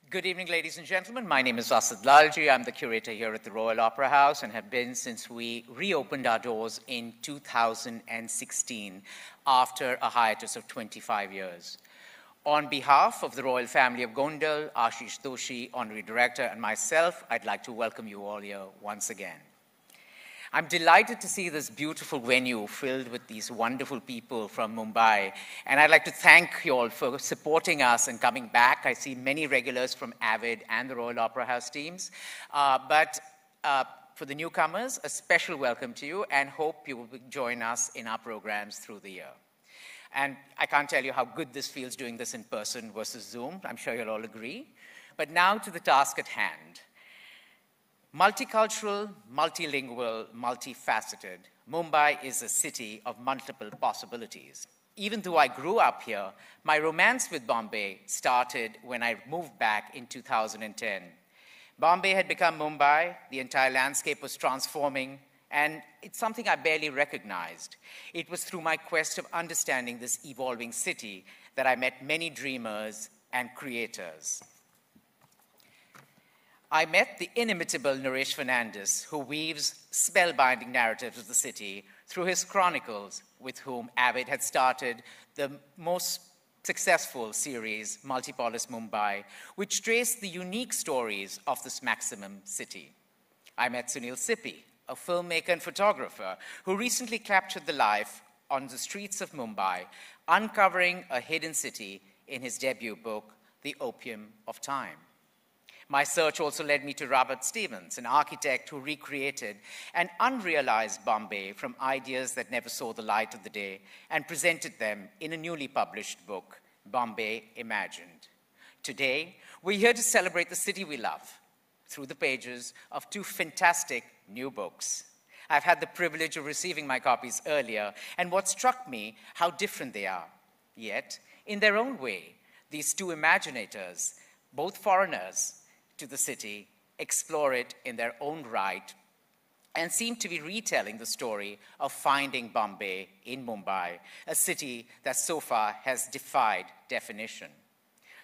Good evening, ladies and gentlemen. My name is Asad Lalji. I'm the curator here at the Royal Opera House and have been since we reopened our doors in 2016 after a hiatus of 25 years. On behalf of the royal family of Gondal, Ashish Doshi, Honorary Director, and myself, I'd like to welcome you all here once again. I'm delighted to see this beautiful venue filled with these wonderful people from Mumbai. And I'd like to thank you all for supporting us and coming back. I see many regulars from Avid and the Royal Opera House teams. But for the newcomers, a special welcome to you and hope you will join us in our programs through the year. And I can't tell you how good this feels doing this in person versus Zoom. I'm sure you'll all agree. But now to the task at hand. Multicultural, multilingual, multifaceted, Mumbai is a city of multiple possibilities. Even though I grew up here, my romance with Bombay started when I moved back in 2010. Bombay had become Mumbai, the entire landscape was transforming, and it's something I barely recognized. It was through my quest of understanding this evolving city that I met many dreamers and creators. I met the inimitable Naresh Fernandes, who weaves spellbinding narratives of the city through his chronicles, with whom Avid had started the most successful series, Multipolis Mumbai, which traced the unique stories of this maximum city. I met Sunhil Sippy, a filmmaker and photographer who recently captured the life on the streets of Mumbai, uncovering a hidden city in his debut book, The Opium of Time. My search also led me to Robert Stevens, an architect who recreated an unrealized Bombay from ideas that never saw the light of the day and presented them in a newly published book, Bombay Imagined. Today, we're here to celebrate the city we love through the pages of two fantastic new books. I've had the privilege of receiving my copies earlier, and what struck me, how different they are. Yet, in their own way, these two imaginators, both foreigners, to the city, explore it in their own right, and seem to be retelling the story of finding Bombay in Mumbai, a city that so far has defied definition.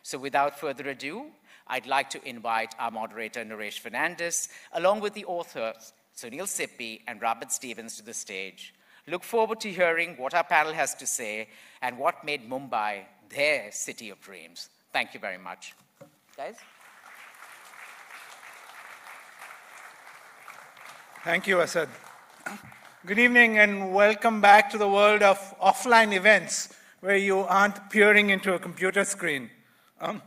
So without further ado, I'd like to invite our moderator, Naresh Fernandes, along with the authors, Sunhil Sippy and Robert Stevens, to the stage. Look forward to hearing what our panel has to say and what made Mumbai their city of dreams. Thank you very much. Guys? Thank you, Asad. Good evening and welcome back to the world of offline events where you aren't peering into a computer screen. I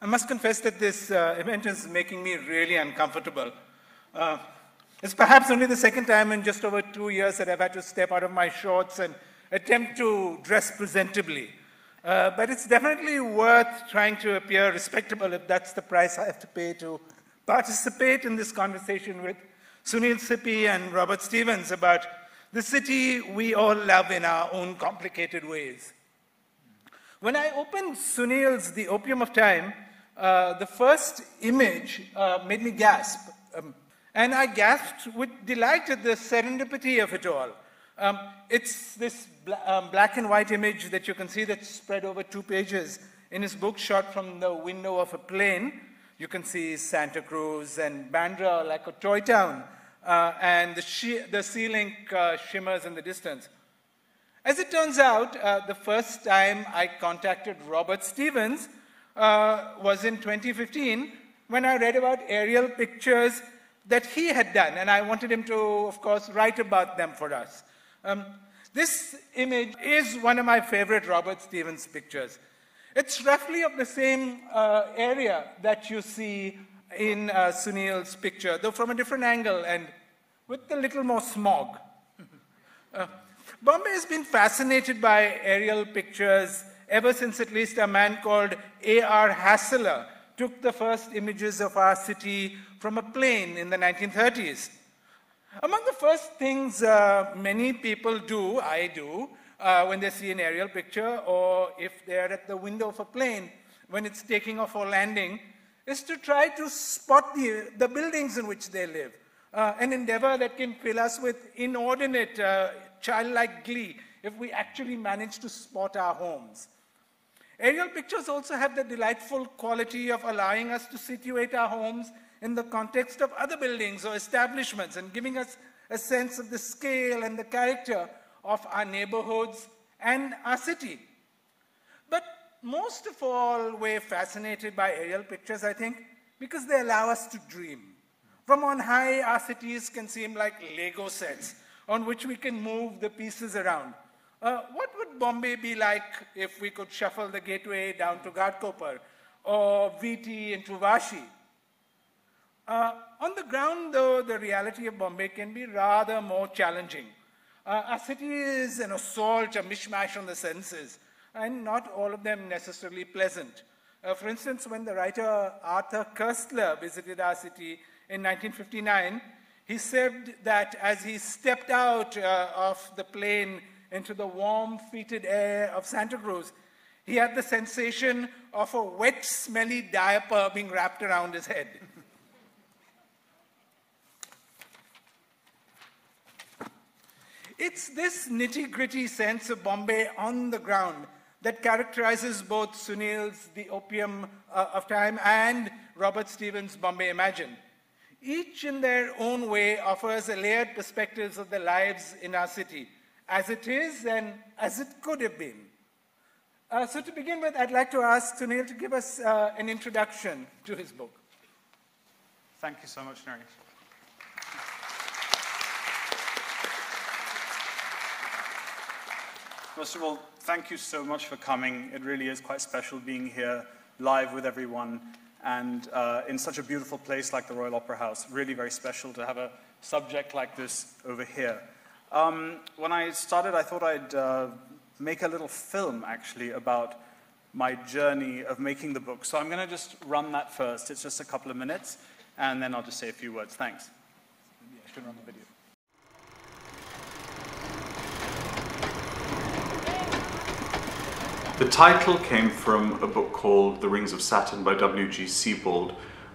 must confess that this event is making me really uncomfortable. It's perhaps only the second time in just over 2 years that I've had to step out of my shorts and attempt to dress presentably. But it's definitely worth trying to appear respectable if that's the price I have to pay to participate in this conversation with Sunhil Sippy and Robert Stevens about the city we all love in our own complicated ways. When I opened Sunhil's The Opium of Time, the first image made me gasp. And I gasped with delight at the serendipity of it all. It's this black and white image that you can see that's spread over 2 pages in his book, shot from the window of a plane. You can see Santa Cruz and Bandra like a toy town, and the ceiling shimmers in the distance. As it turns out, the first time I contacted Robert Stevens was in 2015 when I read about aerial pictures that he had done, and I wanted him to, of course, write about them for us. This image is one of my favorite Robert Stevens pictures. It's roughly of the same area that you see in Sunil's picture, though from a different angle and with a little more smog. Bombay has been fascinated by aerial pictures ever since at least a man called A.R. Hassler took the first images of our city from a plane in the 1930s. Among the first things many people do, I do, when they see an aerial picture, or if they're at the window of a plane when it's taking off or landing, is to try to spot the buildings in which they live. An endeavor that can fill us with inordinate childlike glee if we actually manage to spot our homes. Aerial pictures also have the delightful quality of allowing us to situate our homes in the context of other buildings or establishments and giving us a sense of the scale and the character of our neighborhoods and our city. But most of all, we're fascinated by aerial pictures, I think, because they allow us to dream. From on high, our cities can seem like Lego sets on which we can move the pieces around. What would Bombay be like if we could shuffle the gateway down to Ghatkopar or VT into Vashi? On the ground, though, the reality of Bombay can be rather more challenging. Our city is an assault, a mishmash on the senses, and not all of them necessarily pleasant. For instance, when the writer Arthur Koestler visited our city in 1959, he said that as he stepped out of the plane into the warm, fetid air of Santa Cruz, he had the sensation of a wet, smelly diaper being wrapped around his head. It's this nitty-gritty sense of Bombay on the ground that characterizes both Sunil's The Opium of Time and Robert Stevens' Bombay Imagined. Each in their own way offers a layered perspectives of the lives in our city, as it is and as it could have been. So to begin with, I'd like to ask Sunil to give us an introduction to his book. Thank you so much, Naresh. First of all, thank you so much for coming. It really is quite special being here live with everyone and in such a beautiful place like the Royal Opera House. Really very special to have a subject like this over here. When I started, I thought I'd make a little film, actually, about my journey of making the book. So I'm going to just run that first. It's just a couple of minutes, and then I'll just say a few words. Thanks. Maybe I should run the video. The title came from a book called The Rings of Saturn by W.G. Sebald,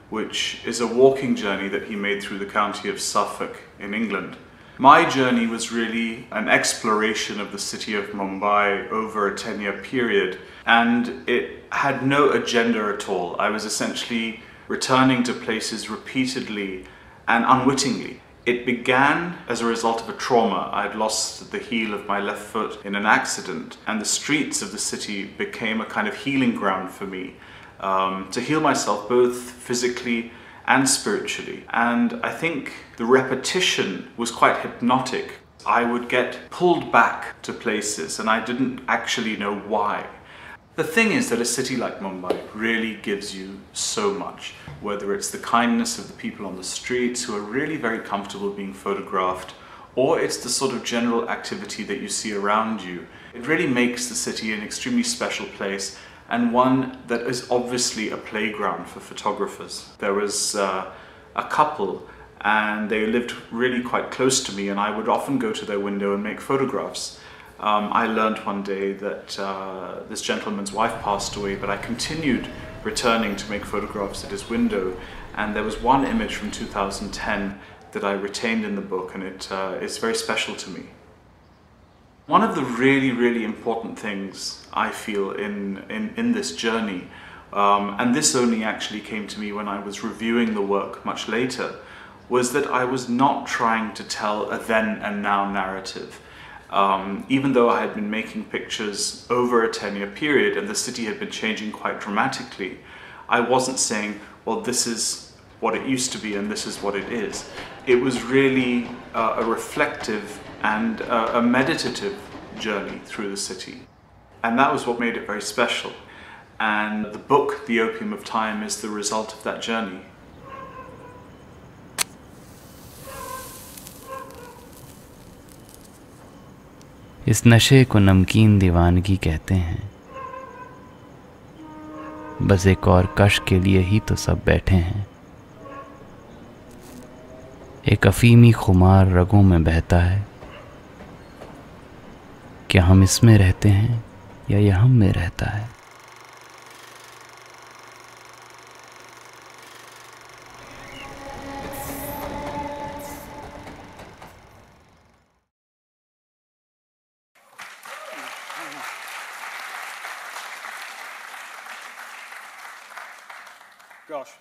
which is a walking journey that he made through the county of Suffolk in England. My journey was really an exploration of the city of Mumbai over a 10-year period, and it had no agenda at all. I was essentially returning to places repeatedly and unwittingly. It began as a result of a trauma. I had lost the heel of my left foot in an accident, and the streets of the city became a kind of healing ground for me, to heal myself both physically and spiritually. And I think the repetition was quite hypnotic. I would get pulled back to places and I didn't actually know why. The thing is that a city like Mumbai really gives you so much, whether it's the kindness of the people on the streets who are really very comfortable being photographed, or it's the sort of general activity that you see around you. It really makes the city an extremely special place, and one that is obviously a playground for photographers. There was a couple, and they lived really quite close to me, and I would often go to their window and make photographs. I learned one day that this gentleman's wife passed away, but I continued returning to make photographs at his window, and there was one image from 2010 that I retained in the book, and it's very special to me. One of the really, really important things I feel in this journey, and this only actually came to me when I was reviewing the work much later, was that I was not trying to tell a then and now narrative. Even though I had been making pictures over a 10-year period and the city had been changing quite dramatically, I wasn't saying, well, this is what it used to be and this is what it is. It was really a reflective and a meditative journey through the city. And that was what made it very special. And the book, The Opium of Time, is the result of that journey. इस नशे को नमकीन दीवानगी कहते हैं, बस एक और कश के लिए ही तो सब बैठे हैं। एक अफीमी खुमार रगों में बहता है, क्या हम इसमें रहते हैं या यह हम में रहता है। Gosh.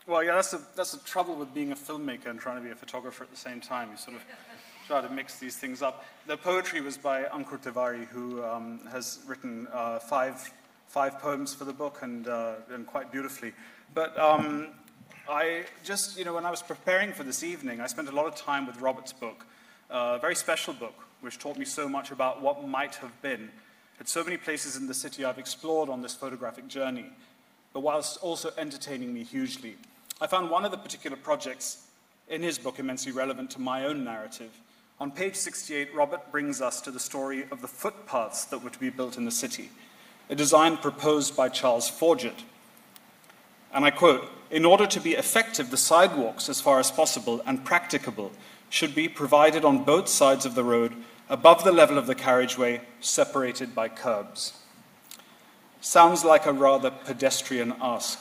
Well, yeah, that's the trouble with being a filmmaker and trying to be a photographer at the same time. You sort of try to mix these things up. The poetry was by Ankur Tiwari, who has written five poems for the book and quite beautifully. But I just, when I was preparing for this evening, I spent a lot of time with Robert's book, a very special book, which taught me so much about what might have been. At so many places in the city I've explored on this photographic journey, but whilst also entertaining me hugely. I found one of the particular projects in his book immensely relevant to my own narrative. On page 68, Robert brings us to the story of the footpaths that were to be built in the city, a design proposed by Charles Forget. And I quote, "In order to be effective, the sidewalks, as far as possible and practicable, should be provided on both sides of the road, above the level of the carriageway, separated by curbs." Sounds like a rather pedestrian ask.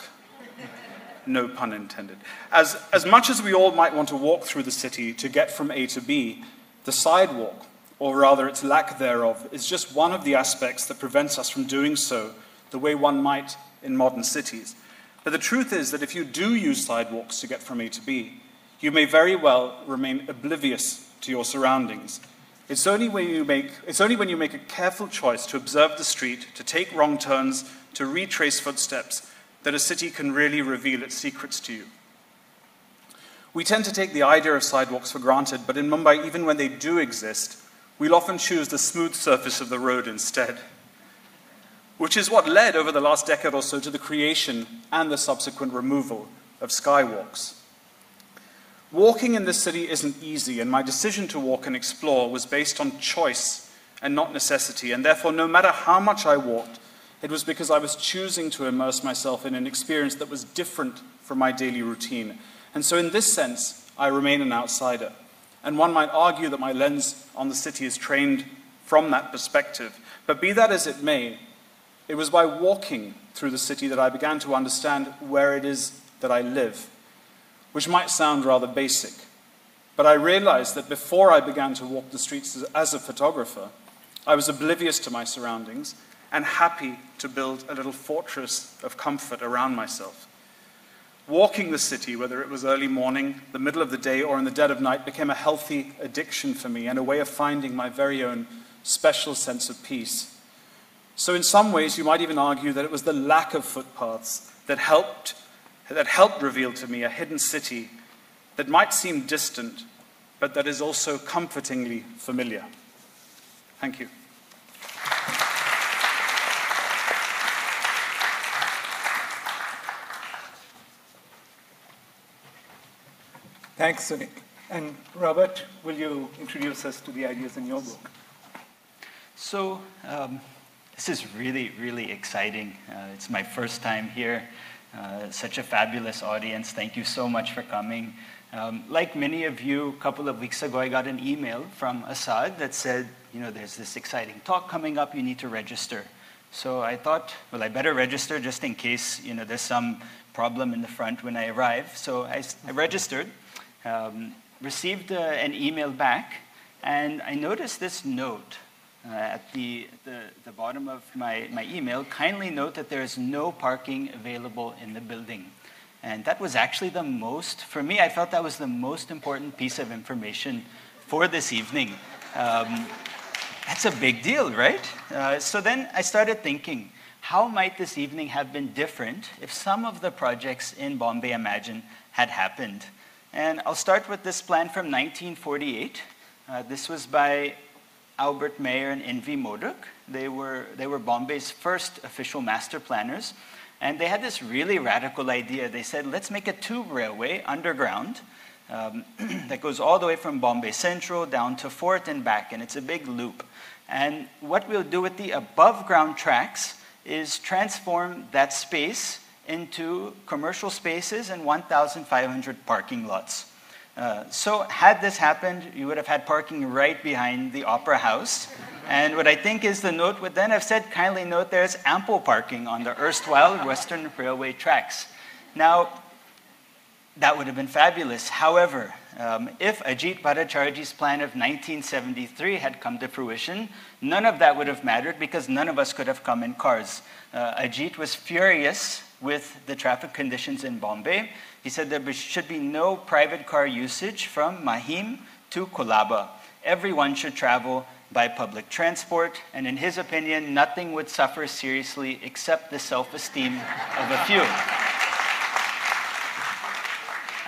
No pun intended. As much as we all might want to walk through the city to get from A to B, the sidewalk, or rather its lack thereof, is just one of the aspects that prevents us from doing so the way one might in modern cities. But the truth is that if you do use sidewalks to get from A to B, you may very well remain oblivious to your surroundings. It's only when you make a careful choice to observe the street, to take wrong turns, to retrace footsteps, that a city can really reveal its secrets to you. We tend to take the idea of sidewalks for granted, but in Mumbai, even when they do exist, we'll often choose the smooth surface of the road instead, which is what led over the last decade or so to the creation and the subsequent removal of skywalks. Walking in this city isn't easy, and my decision to walk and explore was based on choice and not necessity, and therefore no matter how much I walked, it was because I was choosing to immerse myself in an experience that was different from my daily routine. And so in this sense, I remain an outsider. And one might argue that my lens on the city is trained from that perspective. But be that as it may, it was by walking through the city that I began to understand where it is that I live, which might sound rather basic. But I realized that before I began to walk the streets as a photographer, I was oblivious to my surroundings and happy to build a little fortress of comfort around myself. Walking the city, whether it was early morning, the middle of the day, or in the dead of night, became a healthy addiction for me and a way of finding my very own special sense of peace. So in some ways, you might even argue that it was the lack of footpaths that helped reveal to me a hidden city that might seem distant, but that is also comfortingly familiar. Thank you. Thanks, Sunil. And Robert, will you introduce us to the ideas in your book? So this is really, really exciting. It's my first time here. Such a fabulous audience. Thank you so much for coming. Like many of you, a couple of weeks ago, I got an email from Assad that said, there's this exciting talk coming up, you need to register. So I thought, well, I better register just in case, there's some problem in the front when I arrive. So I registered, received an email back, and I noticed this note at the bottom of my email. Kindly note that there is no parking available in the building. And that was actually for me, I felt that was the most important piece of information for this evening. That's a big deal, right? So then I started thinking, how might this evening have been different if some of the projects in Bombay Imagine had happened? And I'll start with this plan from 1948. This was by Albert Mayer and N.V. Modoc. They were Bombay's first official master planners. And they had this really radical idea. They said, let's make a tube railway underground that goes all the way from Bombay Central down to Fort and back. And it's a big loop. And what we'll do with the above ground tracks is transform that space into commercial spaces and 1,500 parking lots. So had this happened, you would have had parking right behind the Opera House. And what I think is the note would then have said, kindly note there's ample parking on the erstwhile Western Railway tracks. Now, that would have been fabulous. However, if Ajit Bhattacharyaji's plan of 1973 had come to fruition, none of that would have mattered because none of us could have come in cars. Ajit was furious with the traffic conditions in Bombay. He said there should be no private car usage from Mahim to Colaba. Everyone should travel by public transport, and in his opinion, nothing would suffer seriously except the self-esteem of a few.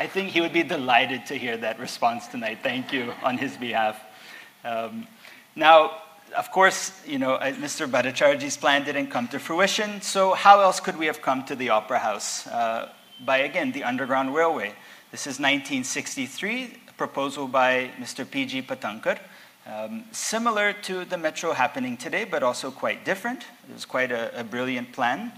I think he would be delighted to hear that response tonight. Thank you on his behalf. Now, of course, Mr. Bhattacharyaji's plan didn't come to fruition, so how else could we have come to the Opera House? By, again, the Underground Railway. This is 1963, a proposal by Mr. P.G. Patankar. Similar to the metro happening today, but also quite different. It was quite a brilliant plan.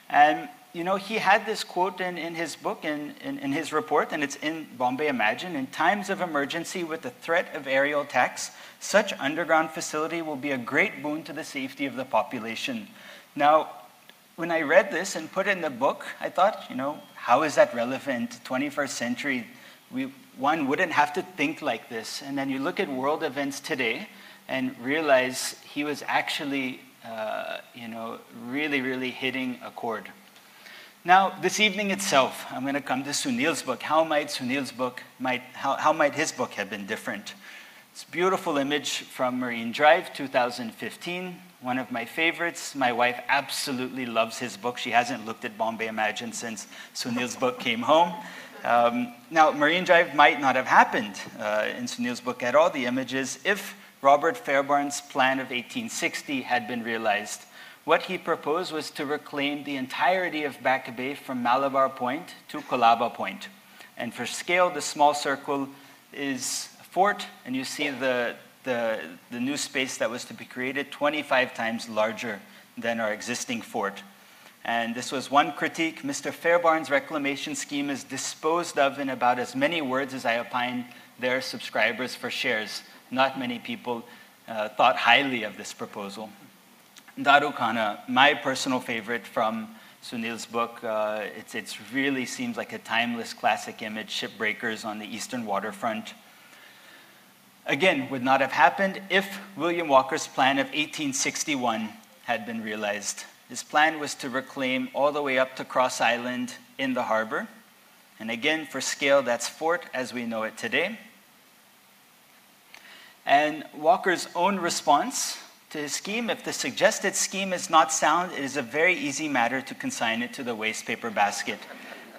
And he had this quote in his book, in his report, and it's in Bombay Imagine. In times of emergency with the threat of aerial attacks, such underground facility will be a great boon to the safety of the population. Now, when I read this and put it in the book, I thought, how is that relevant? 21st century, one wouldn't have to think like this. And then you look at world events today and realize he was actually, really, really hitting a chord. Now, this evening itself, I'm going to come to Sunil's book. How might his book have been different? It's a beautiful image from Marine Drive, 2015. One of my favorites. My wife absolutely loves his book. She hasn't looked at Bombay Imagine since Sunil's book came home. Now, Marine Drive might not have happened in Sunil's book at all, the images, if Robert Fairbairn's plan of 1860 had been realized. What he proposed was to reclaim the entirety of Back Bay from Malabar Point to Colaba Point. And for scale, the small circle is a fort, and you see the new space that was to be created 25 times larger than our existing fort. And this was one critique. Mr. Fairbairn's reclamation scheme is disposed of in about as many words as I opine their subscribers for shares. Not many people thought highly of this proposal. Daru Khana, my personal favorite from Sunil's book. It really seems like a timeless classic image, shipbreakers on the eastern waterfront. Again, would not have happened if William Walker's plan of 1861 had been realized. His plan was to reclaim all the way up to Cross Island in the harbor. And again, for scale, that's fort as we know it today. And Walker's own response to his scheme, if the suggested scheme is not sound, it is a very easy matter to consign it to the waste paper basket.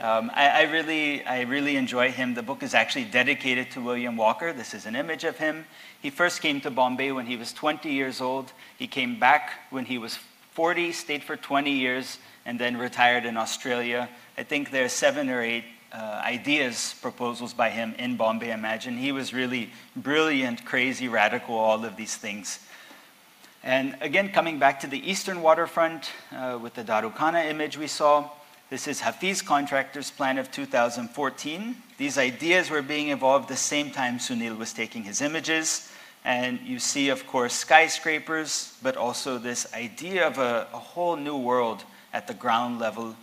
I really enjoy him. The book is actually dedicated to William Walker. This is an image of him. He first came to Bombay when he was 20 years old. He came back when he was 40, stayed for 20 years, and then retired in Australia. I think there are 7 or 8 proposals by him in Bombay Imagine. He was really brilliant, crazy, radical, all of these things. And again, coming back to the eastern waterfront with the Daru Khana image we saw, this is Hafiz Contractor's plan of 2014. These ideas were being evolved the same time Sunil was taking his images. And you see, of course, skyscrapers, but also this idea of a whole new world at the ground level.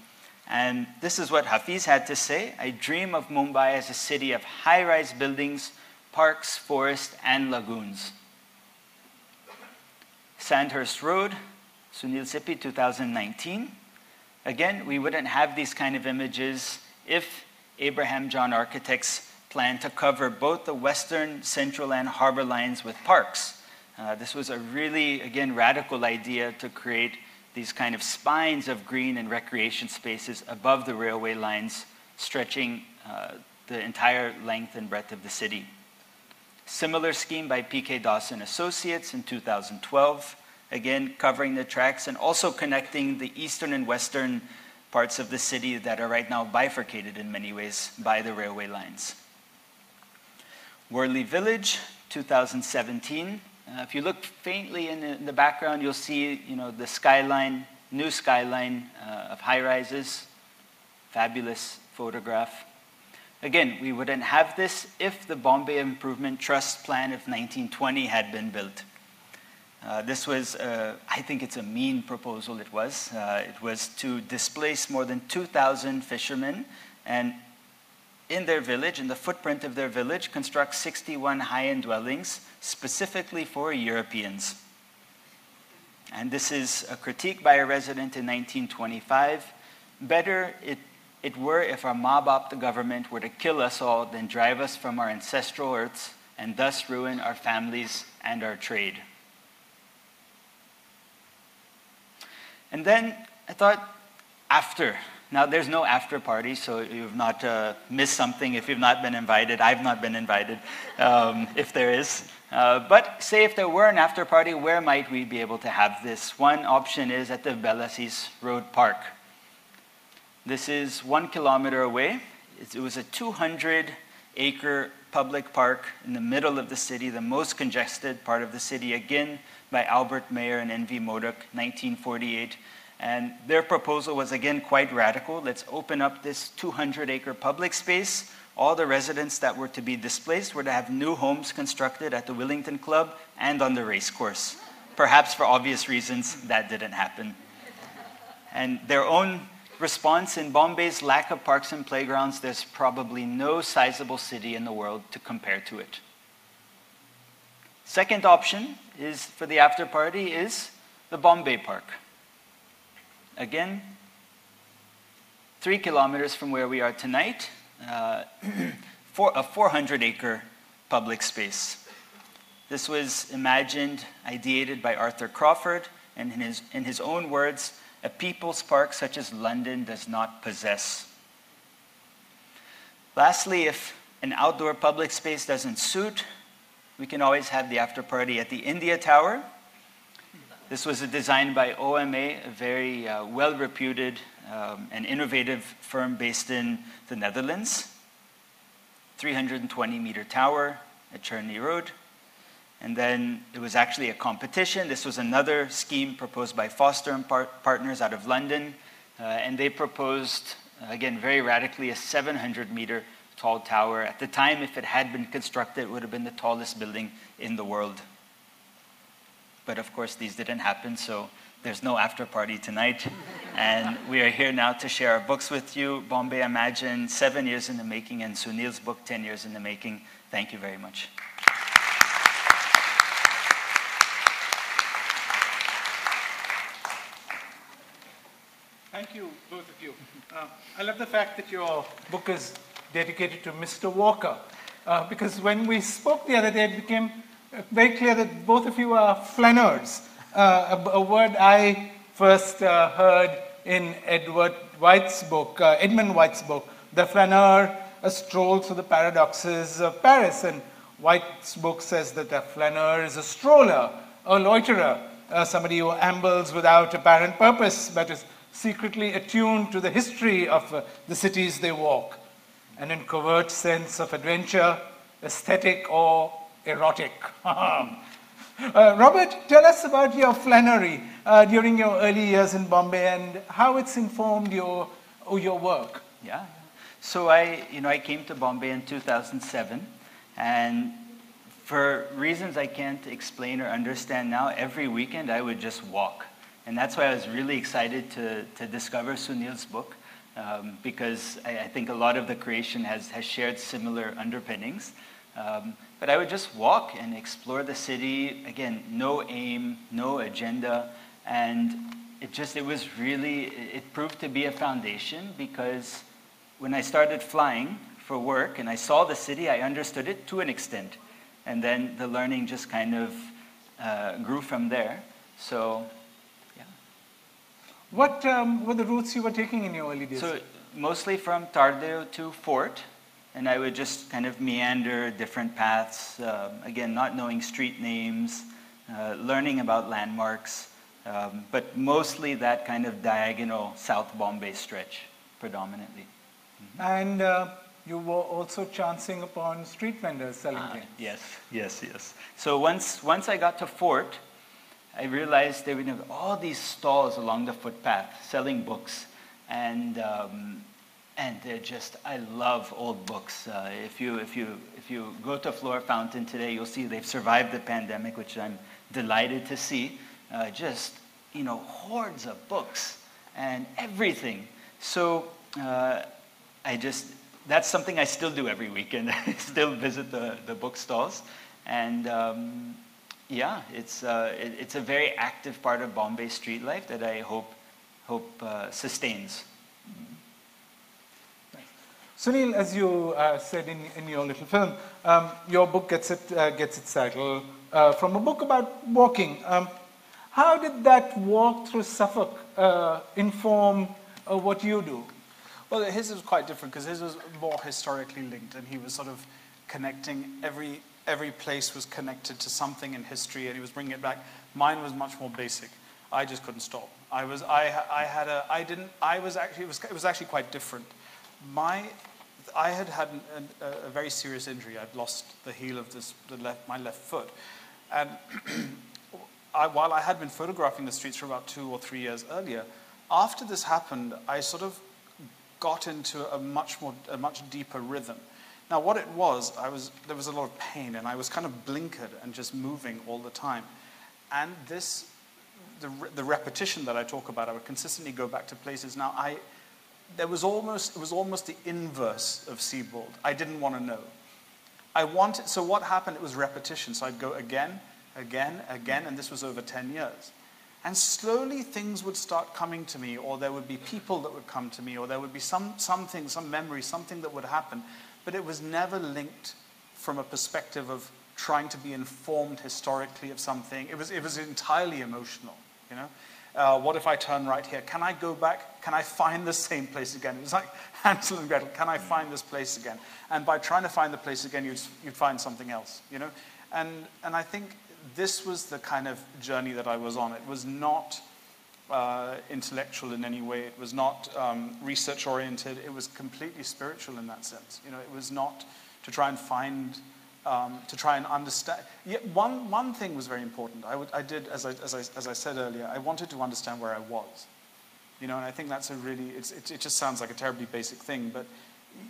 And this is what Hafiz had to say. I dream of Mumbai as a city of high-rise buildings, parks, forests, and lagoons. Sandhurst Road, Sunhil Sippy, 2019. Again, we wouldn't have these kind of images if Abraham John Architects planned to cover both the western, central, and harbor lines with parks. This was a really, again, radical idea to create these kind of spines of green and recreation spaces above the railway lines, stretching the entire length and breadth of the city. Similar scheme by P.K. Dawson Associates in 2012, again covering the tracks and also connecting the eastern and western parts of the city that are right now bifurcated in many ways by the railway lines. Worli Village, 2017. If you look faintly in the background, you'll see the skyline, new skyline of high-rises. Fabulous photograph. Again, we wouldn't have this if the Bombay Improvement Trust plan of 1920 had been built. This was, I think it's a mean proposal it was. It was to displace more than 2,000 fishermen and in their village, in the footprint of their village, construct 61 high-end dwellings specifically for Europeans. And this is a critique by a resident in 1925. better it were if our mob-opt government were to kill us all, then drive us from our ancestral earths, and thus ruin our families and our trade. And then I thought, after. Now, there's no after party, so you've not missed something if you've not been invited. I've not been invited, if there is. But say if there were an after party, where might we be able to have this? One option is at the Bellasis Road Park. This is 1 kilometer away. It was a 200-acre public park in the middle of the city, the most congested part of the city, again by Albert Mayer and N.V. Modoc, 1948. And their proposal was, again, quite radical. Let's open up this 200-acre public space. All the residents that were to be displaced were to have new homes constructed at the Wellington Club and on the race course. Perhaps for obvious reasons, that didn't happen. And their own response: in Bombay's lack of parks and playgrounds, there's probably no sizable city in the world to compare to it. Second option is, for the after party, is the Bombay Park. Again, 3 kilometers from where we are tonight, a 400-acre public space. This was imagined, ideated by Arthur Crawford, and in his own words, a people's park such as London does not possess. Lastly, if an outdoor public space doesn't suit, we can always have the after party at the India Tower. This was designed by OMA, a very well-reputed and innovative firm based in the Netherlands. 320-meter tower at Cherney Road. And then it was actually a competition. This was another scheme proposed by Foster and Partners out of London. And they proposed, again, very radically, a 700-meter tall tower. At the time, if it had been constructed, it would have been the tallest building in the world. But of course, these didn't happen, so there's no after party tonight. And we are here now to share our books with you. Bombay Imagine, 7 years in the making, and Sunil's book, 10 years in the making. Thank you very much. Thank you, both of you. I love the fact that your book is dedicated to Mr. Walker, because when we spoke the other day, it became very clear that both of you are flaneurs, a word I first heard in Edmund White's book, The Flaneur, A Stroll Through the Paradoxes of Paris. And White's book says that a flaneur is a stroller, a loiterer, somebody who ambles without apparent purpose, but is secretly attuned to the history of the cities they walk, and in covert sense of adventure, aesthetic, or erotic. Robert, tell us about your flânery during your early years in Bombay and how it's informed your work. Yeah. So I came to Bombay in 2007, and for reasons I can't explain or understand now, every weekend I would just walk. And that's why I was really excited to discover Sunil's book, because I think a lot of the creation has shared similar underpinnings. But I would just walk and explore the city. Again, no aim, no agenda, and it proved to be a foundation, because when I started flying for work and I saw the city, I understood it to an extent. And then the learning just kind of grew from there. So, yeah. What were the routes you were taking in your early days? So mostly from Tardeo to Fort. And I would just kind of meander different paths, again, not knowing street names, learning about landmarks, but mostly that kind of diagonal South Bombay stretch, predominantly. Mm-hmm. And you were also chancing upon street vendors selling things. Yes. So once I got to Fort, I realized there were all these stalls along the footpath selling books, and they're just, I love old books. If you go to Flora Fountain today, you'll see they've survived the pandemic, which I'm delighted to see. Hordes of books and everything. So that's something I still do every weekend. I still visit the bookstores, and it's a very active part of Bombay street life that I hope sustains. Sunil, as you said in your little film, your book gets its title from a book about walking. How did that walk through Suffolk inform what you do? Well, his was quite different because his was more historically linked, and he was sort of connecting every place was connected to something in history, and he was bringing it back. Mine was much more basic. I just couldn't stop. It was actually quite different. I had a very serious injury. I'd lost the heel of my left foot, and while I had been photographing the streets for about 2 or 3 years earlier, after this happened, I sort of got into a much deeper rhythm. Now, what it was, there was a lot of pain, and I was kind of blinkered and just moving all the time. And the repetition that I talk about, I would consistently go back to places. Now, it was almost the inverse of Siebold. I didn't want to know. So what happened? It was repetition. So I'd go again, and this was over 10 years. And slowly things would start coming to me, or there would be people that would come to me, or there would be something, some memory, something that would happen. But it was never linked from a perspective of trying to be informed historically of something. It was entirely emotional, you know. What if I turn right here? Can I go back? Can I find the same place again? It was like Hansel and Gretel. Can I find this place again? And by trying to find the place again, you'd find something else, you know. And I think this was the kind of journey that I was on. It was not intellectual in any way. It was not research oriented. It was completely spiritual in that sense. You know, it was not to try and find, to try and understand. Yet one thing was very important. I did, as I said earlier, I wanted to understand where I was. You know, and I think that's a really, it just sounds like a terribly basic thing, but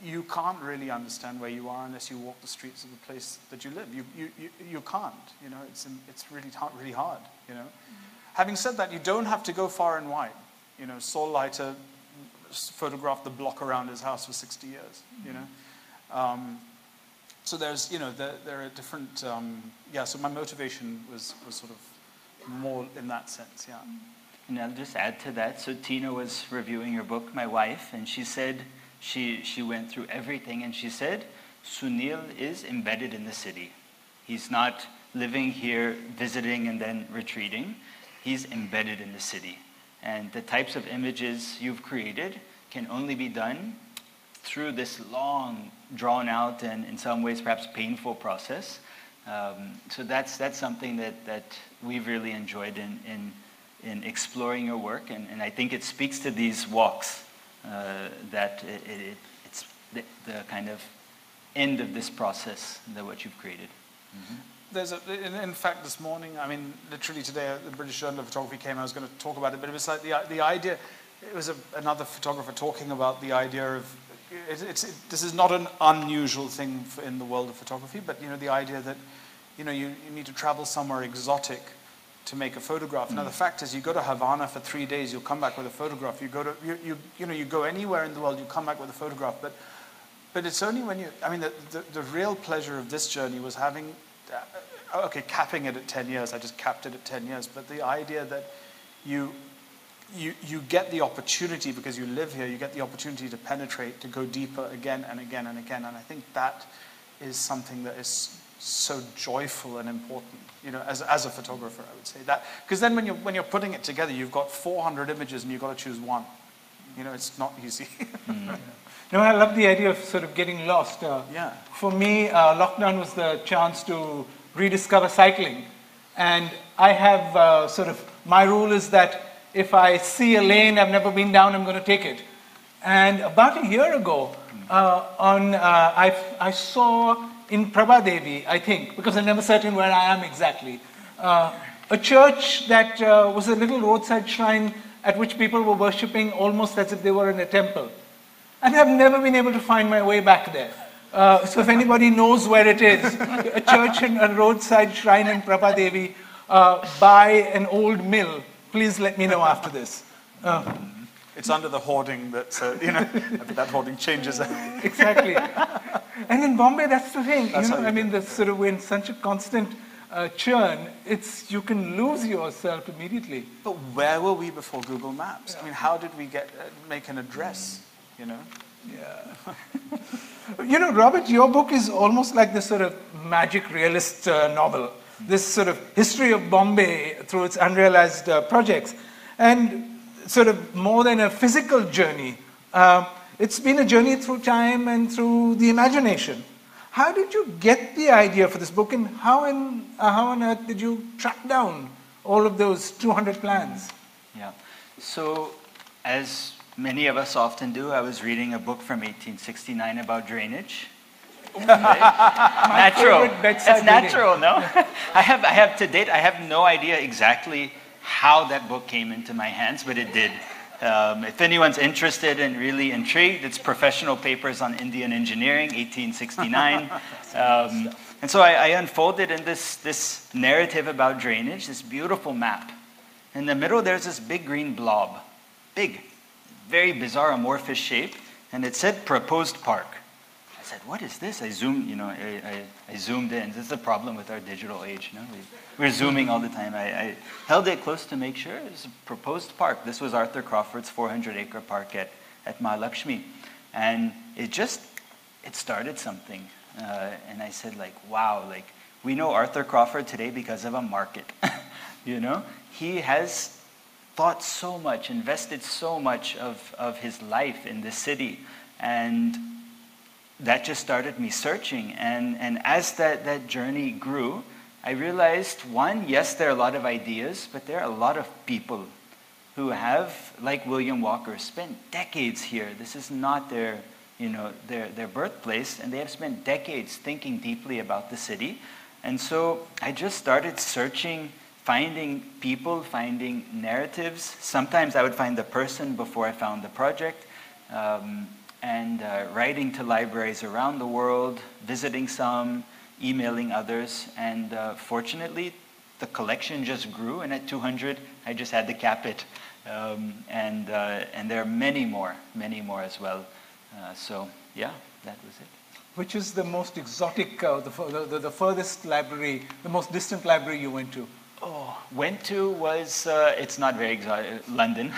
you can't really understand where you are unless you walk the streets of the place that you live. You can't. You know, it's really hard. You know. Mm-hmm. Having said that, you don't have to go far and wide. You know, Saul Leiter photographed the block around his house for 60 years. You know, so there's, you know, there are different. So my motivation was sort of more in that sense. Yeah. And I'll just add to that. So Tina was reviewing your book, my wife, and she said she went through everything, and she said Sunil is embedded in the city. He's not living here, visiting, and then retreating. He's embedded in the city. And the types of images you've created can only be done through this long, drawn out, and in some ways perhaps painful process. So that's something that we've really enjoyed in exploring your work. And I think it speaks to these walks, that it's the kind of end of this process, that what you've created. Mm-hmm. In fact, this morning, I mean, literally today, the British Journal of Photography came. I was going to talk about it, but it was like the idea. It was another photographer talking about the idea of this is not an unusual thing in the world of photography, but you know, the idea that you need to travel somewhere exotic to make a photograph. Now the fact is, you go to Havana for 3 days, you'll come back with a photograph. You go to you go anywhere in the world, you come back with a photograph. But it's only when the real pleasure of this journey was having. Capping it at 10 years. I just capped it at 10 years. But the idea that you get the opportunity, because you live here, you get the opportunity to penetrate, to go deeper again and again and again. And I think that is something that is so joyful and important, you know, as a photographer, I would say that. Because then when you're putting it together, you've got 400 images and you've got to choose one. You know, it's not easy. No, I love the idea of sort of getting lost. Yeah. For me, lockdown was the chance to rediscover cycling. And I have my rule is that if I see a lane I've never been down, I'm going to take it. And about a year ago, I saw in Prabhadevi, I think, because I'm never certain where I am exactly, a church that was a little roadside shrine at which people were worshipping almost as if they were in a temple. And I've never been able to find my way back there. So if anybody knows where it is, a church and a roadside shrine in Prabhadevi by an old mill, please let me know after this. It's under the hoarding that, that hoarding changes. Exactly. And in Bombay, that's the thing. We're in such a constant churn, you can lose yourself immediately. But where were we before Google Maps? I mean, how did we make an address, you know? Yeah. You know, Robert, your book is almost like this sort of magic realist novel, this sort of history of Bombay through its unrealized projects, and sort of more than a physical journey. It's been a journey through time and through the imagination. How did you get the idea for this book, and how on earth did you track down all of those 200 plans? Yeah. So, as many of us often do, I was reading a book from 1869 about drainage. Natural. It's natural, no? I have to date, I have no idea exactly how that book came into my hands, but it did. If anyone's interested and really intrigued, it's Professional Papers on Indian Engineering, 1869. And so I unfolded in this narrative about drainage, this beautiful map. In the middle, there's this big green blob. Big, very bizarre amorphous shape, and it said proposed park. I said, what is this? I zoomed, I zoomed in. This is the problem with our digital age. We're zooming all the time. I held it close to make sure it was a proposed park. This was Arthur Crawford's 400-acre park at Mahalakshmi. And it started something. And I said, wow, we know Arthur Crawford today because of a market. He has thought so much, invested so much of his life in this city. And that just started me searching. And as that journey grew, I realized, one, yes, there are a lot of ideas, but there are a lot of people who have, like William Walker, spent decades here. This is not their birthplace, and they have spent decades thinking deeply about the city. And so I just started searching, finding people, finding narratives. Sometimes I would find the person before I found the project, and writing to libraries around the world, visiting some, emailing others, and fortunately, the collection just grew, and at 200, I just had to cap it. And there are many more as well. So, yeah, that was it. Which is the most exotic, the furthest library, the most distant library you went to? Went to was, it's not very exotic, London.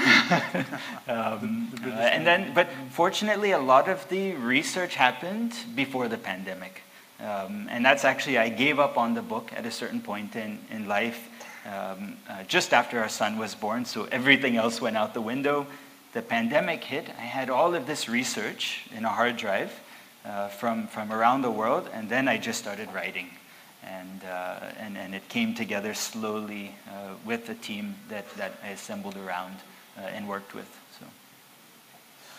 But fortunately, a lot of the research happened before the pandemic. And that's actually, I gave up on the book at a certain point in life, just after our son was born, so everything else went out the window. The pandemic hit, I had all of this research in a hard drive from around the world, and then I just started writing. And it came together slowly with the team that I assembled around and worked with.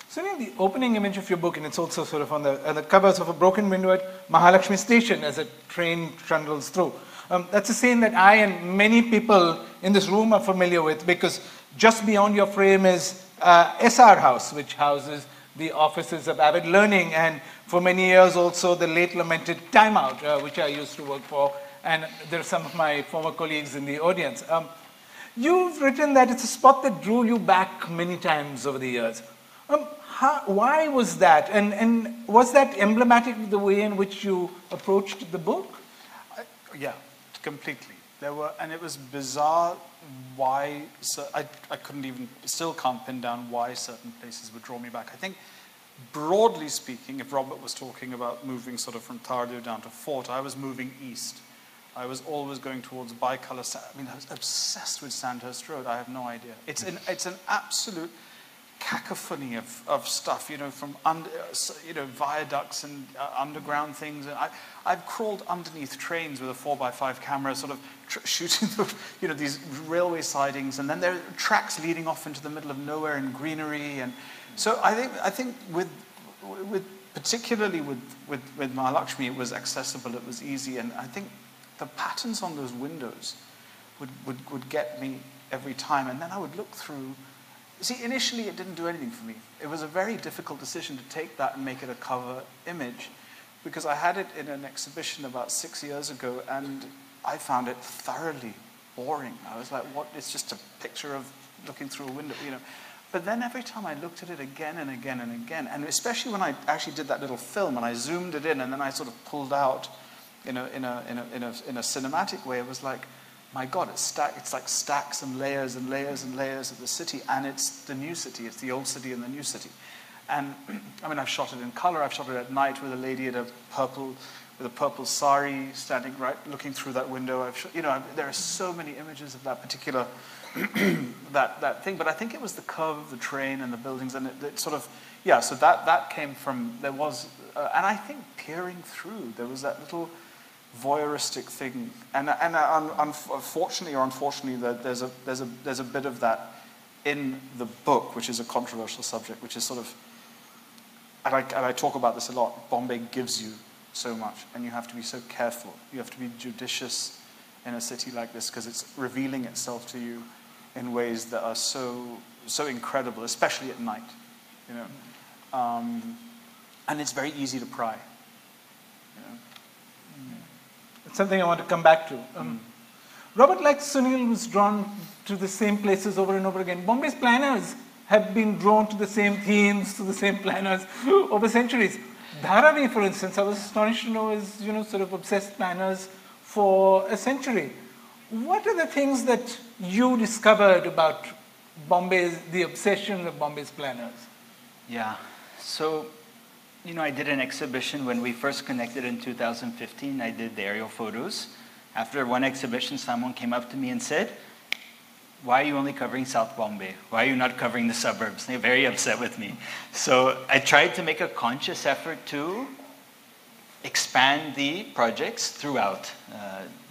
So the opening image of your book, and it's also sort of on the covers of a broken window at Mahalakshmi Station as a train trundles through. That's a scene that I and many people in this room are familiar with, because just beyond your frame is SR House, which houses the offices of Avid Learning, and for many years also the late lamented Time Out, which I used to work for, and there are some of my former colleagues in the audience. You've written that it's a spot that drew you back many times over the years. Why was that? And was that emblematic of the way in which you approached the book? Yeah, completely. And it was bizarre why, I still can't pin down why certain places would draw me back. I think, broadly speaking, if Robert was talking about moving sort of from Tardeo down to Fort, I was moving east. I was always going towards bicolor. I was obsessed with Sandhurst Road. I have no idea. It's an absolute cacophony of stuff, from viaducts and underground things. And I've crawled underneath trains with a 4x5 camera, sort of shooting these railway sidings, and then there are tracks leading off into the middle of nowhere and greenery. And so I think with particularly with Mahalakshmi, it was accessible, it was easy, and I think the patterns on those windows would get me every time. And then I would look through. See, initially it didn't do anything for me. It was a very difficult decision to take that and make it a cover image, because I had it in an exhibition about 6 years ago, and I found it thoroughly boring. I was like, what? It's just a picture of looking through a window, But then every time I looked at it again and again and again, and especially when I actually did that little film and I zoomed it in and then I sort of pulled out in a cinematic way, it was like, my God, it's like stacks and layers and layers and layers of the city, and it's the new city, it's the old city and the new city. And I mean, I've shot it in color. I've shot it at night with a lady with a purple sari standing right, looking through that window. There are so many images of that particular that thing. But I think it was the curve of the train and the buildings, and it sort of, yeah. So that came from, there was, and I think peering through, there was that little voyeuristic thing, and unfortunately, there's a bit of that in the book, which is a controversial subject, which is sort of, and I talk about this a lot. Bombay gives you so much, and you have to be so careful. You have to be judicious in a city like this, because it's revealing itself to you in ways that are so incredible, especially at night, you know. And it's very easy to pry. You know? It's something I want to come back to. Robert, like Sunil, was drawn to the same places over and over again. Bombay's planners have been drawn to the same themes, to the same planners over centuries. Dharavi, for instance, I was astonished to know, is, you know, sort of obsessed planners for a century. What are the things that you discovered about Bombay's, the obsession of Bombay's planners? Yeah, so, you know, I did an exhibition when we first connected in 2015. I did the aerial photos. After one exhibition, someone came up to me and said, "Why are you only covering South Bombay? Why are you not covering the suburbs?" They're very upset with me. So I tried to make a conscious effort to expand the projects throughout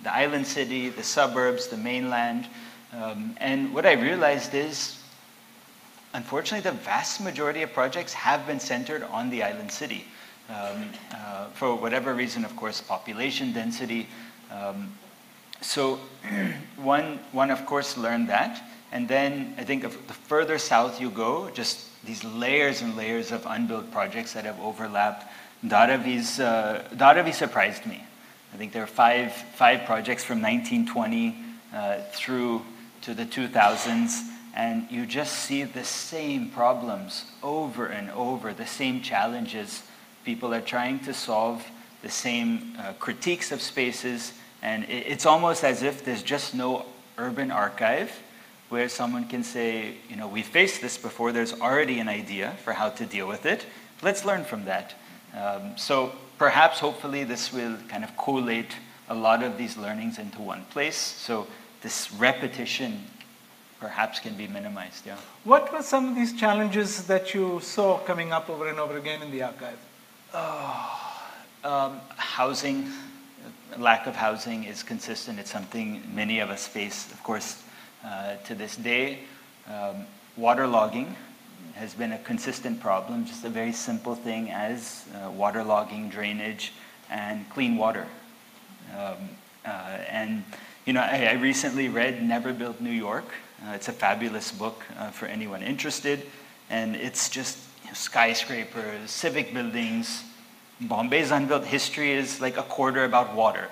the island city, the suburbs, the mainland. And what I realized is, unfortunately, the vast majority of projects have been centered on the island city. For whatever reason, of course, population density. So one of course learned that, and then I think the further south you go, just these layers and layers of unbuilt projects that have overlapped. Dharavi surprised me. I think there are five projects from 1920 through to the 2000s, and you just see the same problems over and over, the same challenges. People are trying to solve the same critiques of spaces. And it's almost as if there's just no urban archive where someone can say, you know, we faced this before, there's already an idea for how to deal with it. Let's learn from that. So perhaps, hopefully, this will kind of collate a lot of these learnings into one place. So this repetition perhaps can be minimized, yeah. What were some of these challenges that you saw coming up over and over again in the archive? Housing. Lack of housing is consistent. It's something many of us face, of course, to this day. Waterlogging has been a consistent problem, just a very simple thing as waterlogging, drainage, and clean water. And, you know, I recently read Never Built New York. It's a fabulous book for anyone interested. And it's just, you know, skyscrapers, civic buildings. Bombay's unbuilt history is like a quarter about water,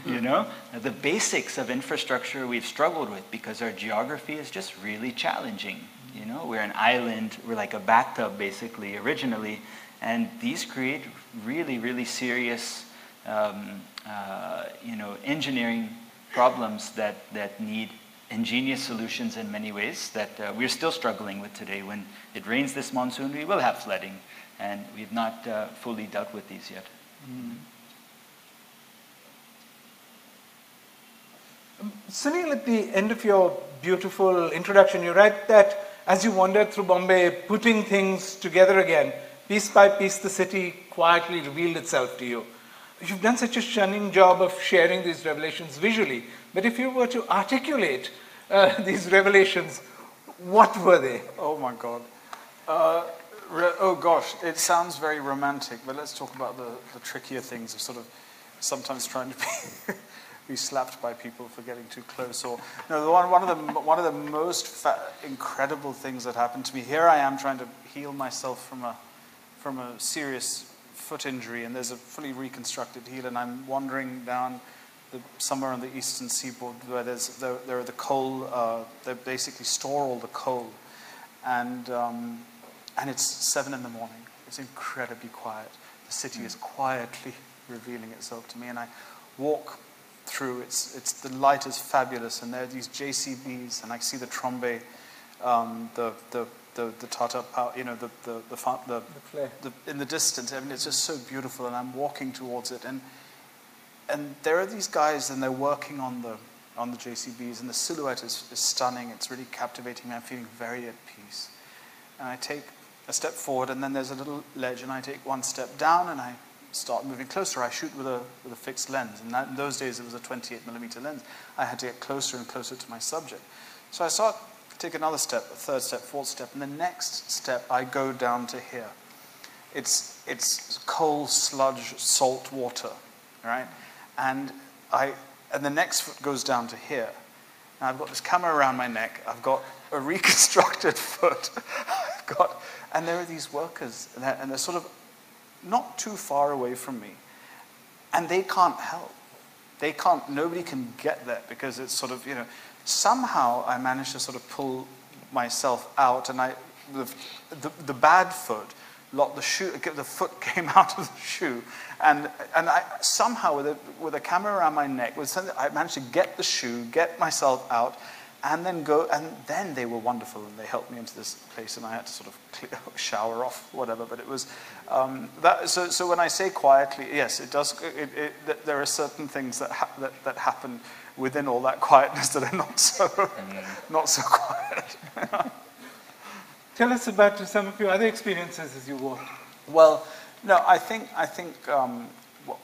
you know? The basics of infrastructure we've struggled with because our geography is just really challenging, you know? We're an island, we're like a bathtub basically originally, and these create really, really serious, you know, engineering problems that need ingenious solutions in many ways that we're still struggling with today. When it rains this monsoon, we will have flooding. And we've not fully dealt with these yet. Sunil, at the end of your beautiful introduction, you write that as you wandered through Bombay, putting things together again, piece by piece, the city quietly revealed itself to you. You've done such a stunning job of sharing these revelations visually, but if you were to articulate these revelations, what were they? Oh my God. Oh gosh, it sounds very romantic, but let's talk about the trickier things of sort of sometimes trying to be slapped by people for getting too close. Or no, one of the most incredible things that happened to me. Here I am trying to heal myself from a serious foot injury, and there's a fully reconstructed heel, and I'm wandering down somewhere on the eastern seaboard where there are the coal. They basically store all the coal, and it's 7 in the morning. It's incredibly quiet. The city is quietly revealing itself to me, and I walk through. The light is fabulous, and there are these JCBs, and I see the Trombay, the the Tata power, you know, the flare. in the distance. I mean, it's just so beautiful, and I'm walking towards it, and there are these guys, and they're working on the JCBs, and the silhouette is stunning. It's really captivating me. I'm feeling very at peace. And I take a step forward, and then there's a little ledge, and I take one step down, and I start moving closer. I shoot with a fixed lens, and in those days it was a 28mm lens. I had to get closer and closer to my subject. So I take another step, a third step, fourth step, and the next step I go down to here. It's coal, sludge, salt water, right? And the next foot goes down to here. Now I've got this camera around my neck. I've got a reconstructed foot. And there are these workers, and they're sort of not too far away from me. And they can't help. Nobody can get there because it's sort of, you know, somehow I managed to sort of pull myself out, and the bad foot, the foot came out of the shoe, and I somehow with a camera around my neck, I managed to get the shoe, get myself out, and then go, and then they were wonderful, and they helped me into this place, and I had to sort of shower off, whatever, but it was, so when I say quietly, yes, it does, there are certain things that happen within all that quietness that are not so quiet. Tell us about some of your other experiences as you walked. Well, no, I think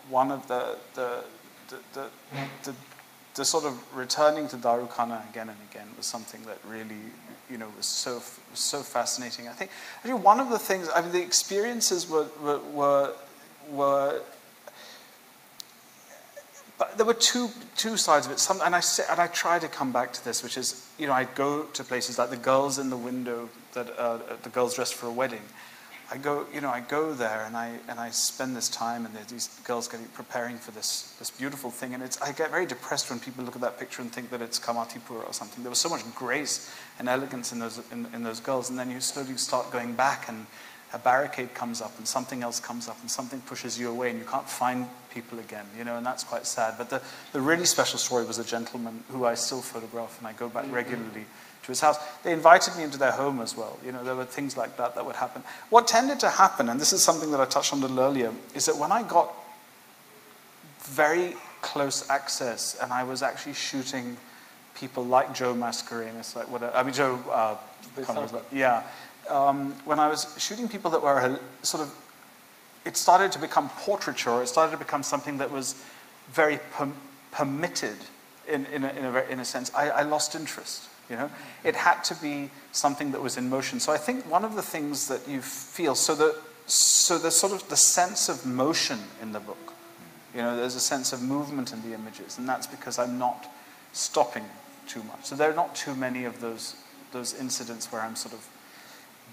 one of the sort of returning to Darukhana again and again was something that really, you know, was so fascinating. I think actually one of the things, I mean, the experiences were but there were two sides of it. And I try to come back to this, which is, you know, I go to places like the girls in the window, the girls dressed for a wedding. I go there and I spend this time, and these girls preparing for this beautiful thing, and I get very depressed when people look at that picture and think that it's Kamatipura or something. There was so much grace and elegance in those girls, and then you slowly start going back, and a barricade comes up, and something else comes up, and something pushes you away, and you can't find people again, you know, and that's quite sad. But the really special story was a gentleman who I still photograph, and I go back regularly to his house. They invited me into their home as well. You know, there were things like that would happen. What tended to happen, and this is something that I touched on a little earlier, is that when I got very close access, and I was actually shooting people like Joe Mascarenas, like whatever, I mean Joe, yeah. When I was shooting people that were sort of, it started to become portraiture. It started to become something that was very permitted in a sense. I lost interest. You know, it had to be something that was in motion. So I think one of the things that you feel, so the sort of the sense of motion in the book. You know, there's a sense of movement in the images, and that's because I'm not stopping too much. So there are not too many of those incidents where I'm sort of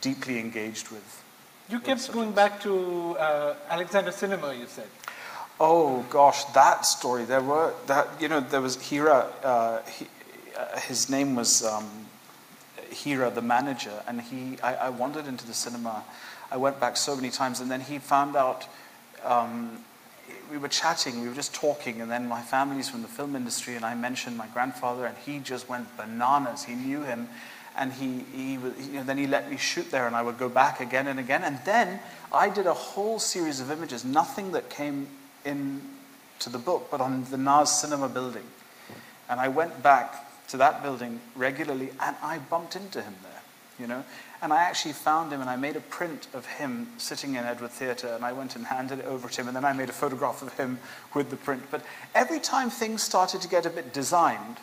deeply engaged with. You kept going back to Alexander Cinema, you said. Oh gosh, that story. There was Hira. His name was Hira, the manager, and I wandered into the cinema. I went back so many times, and then he found out. We were chatting, we were just talking, and then my family's from the film industry, and I mentioned my grandfather, and he just went bananas. He knew him. And then he let me shoot there, and I would go back again and again. And then I did a whole series of images, nothing that came in to the book, but on the Naz Cinema building. And I went back to that building regularly, and I bumped into him there, you know. And I actually found him, and I made a print of him sitting in Edward Theatre, and I went and handed it over to him, and then I made a photograph of him with the print. But every time things started to get a bit designed,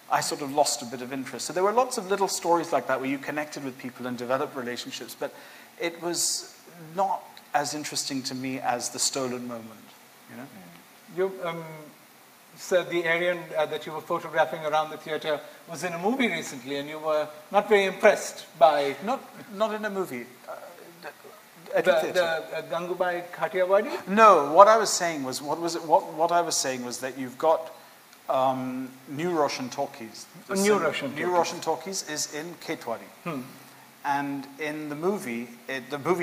I sort of lost a bit of interest. So there were lots of little stories like that where you connected with people and developed relationships, but it was not as interesting to me as the stolen moment, you know? You said the area that you were photographing around the theatre was in a movie recently, and you were not very impressed by... Not in a movie. The Gangubai Kathiawadi? No, what I was saying was, what I was saying was that you've got New Roshan Talkies. New Roshan Talkies is in Ketwadi. And in the movie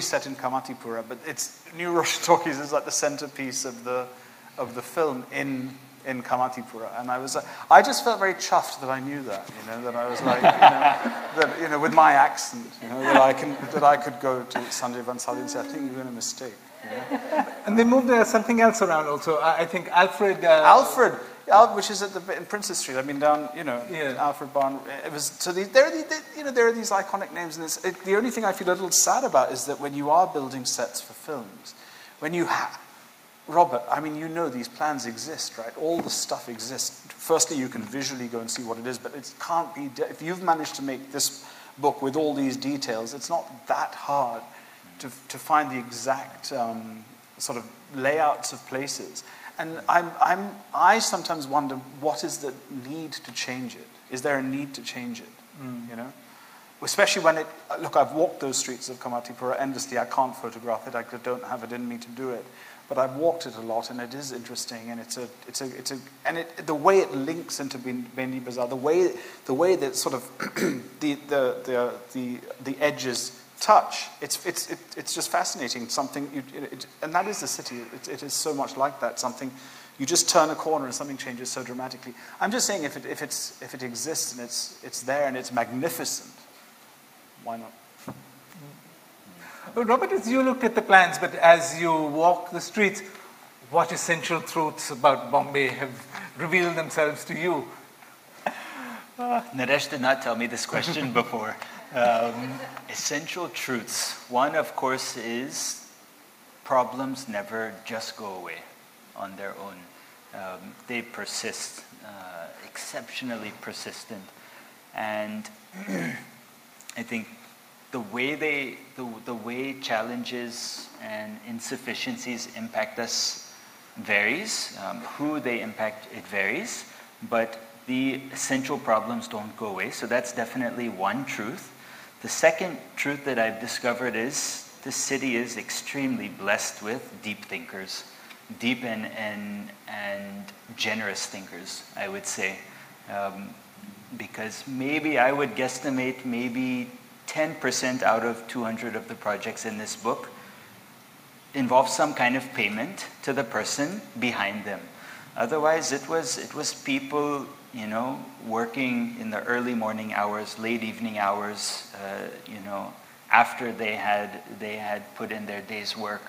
set in Kamatipura, but it's New Roshan Talkies is like the centerpiece of the film in in Kamatipura, and I just felt very chuffed that I knew that, that I was like, that, with my accent, that I could go to Sanjay Bansali and say, I think you're in a mistake. And they moved something else around also. I think Alfred. Which is in Princess Street. I mean, down, Alfred Barn. It was there are these iconic names, and the only thing I feel a little sad about is that when you are building sets for films, when you Robert, I mean, these plans exist, right? All the stuff exists. Firstly, you can visually go and see what it is, but it can't be, if you've managed to make this book with all these details, it's not that hard to find the exact sort of layouts of places. And I sometimes wonder, what is the need to change it? Is there a need to change it, Especially when look, I've walked those streets of Kamatipura endlessly. I can't photograph it. I don't have it in me to do it. But I've walked it a lot, and it is interesting, and the way it links into Bhendi Bazaar, the way that sort of the edges touch, it's just fascinating. Something, and that is the city. It is so much like that. Something, you just turn a corner and something changes so dramatically. I'm just saying, if it exists and it's there and it's magnificent, why not? Well, Robert, as you looked at the plans, but as you walk the streets, what essential truths about Bombay have revealed themselves to you? Naresh did not tell me this question before. Essential truths. One, of course, is problems never just go away on their own. They persist, exceptionally persistent. And I think the way challenges and insufficiencies impact us varies. Who they impact, it varies. But the essential problems don't go away. So that's definitely one truth. The second truth that I've discovered is this city is extremely blessed with deep thinkers, deep and generous thinkers, I would say. Because maybe I would guesstimate maybe 10% out of 200 of the projects in this book involve some kind of payment to the person behind them. Otherwise, it was people, working in the early morning hours, late evening hours, after they had put in their day's work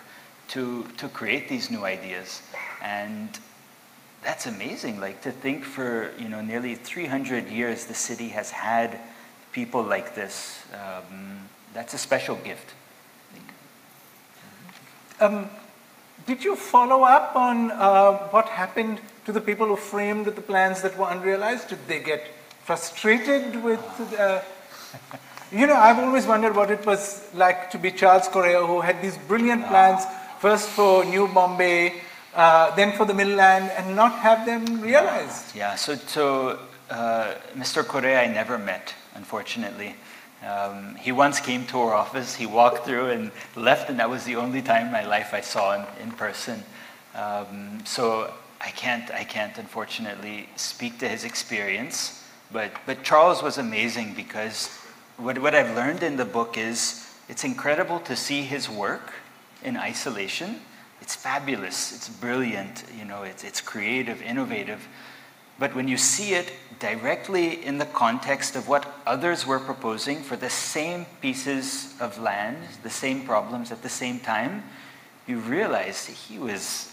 to create these new ideas. And that's amazing. Like, to think for nearly 300 years the city has had people like this. That's a special gift, I think. Did you follow up on what happened to the people who framed the plans that were unrealized? Did they get frustrated with... I've always wondered what it was like to be Charles Correa, who had these brilliant plans, first for New Bombay, then for the Midland, and not have them realized. Yeah, so Mr. Correa I never met, unfortunately. He once came to our office, he walked through and left, and that was the only time in my life I saw him in person. So I can't unfortunately speak to his experience, but Charles was amazing, because what I've learned in the book is it's incredible to see his work in isolation. It's fabulous, it's brilliant, it's creative, innovative. But when you see it directly in the context of what others were proposing for the same pieces of land, the same problems at the same time, you realize he was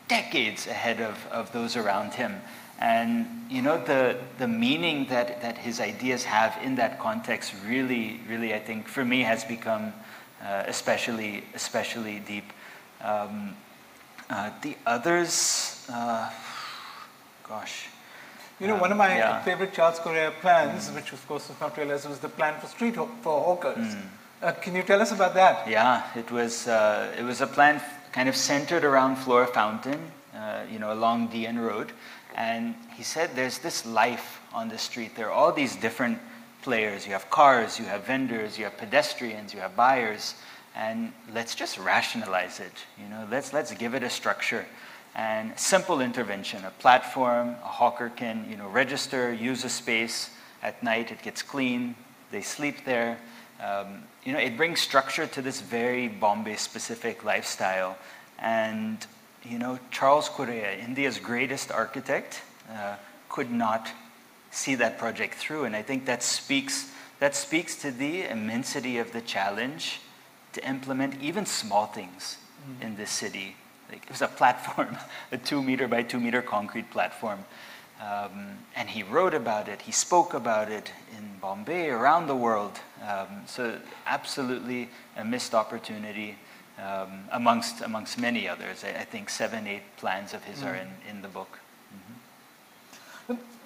decades ahead of those around him. And the meaning that his ideas have in that context really, really, I think, for me, has become especially deep. The others, gosh. One of my favorite Charles Correa plans, which of course was not realized, was the plan for for hawkers. Can you tell us about that? Yeah, it was a plan kind of centered around Flora Fountain, along DN Road. And he said there's this life on the street. There are all these different players. You have cars, you have vendors, you have pedestrians, you have buyers. And let's just rationalize it. Let's give it a structure. And simple intervention, a platform, a hawker can, register, use a space. At night it gets clean, they sleep there. It brings structure to this very Bombay-specific lifestyle. And Charles Correa, India's greatest architect, could not see that project through. And I think that speaks to the immensity of the challenge to implement even small things in this city. Like, it was a platform, a 2 meter by 2 meter concrete platform. And he wrote about it, he spoke about it in Bombay, around the world. So absolutely a missed opportunity amongst many others. I think 7, 8 plans of his are in the book.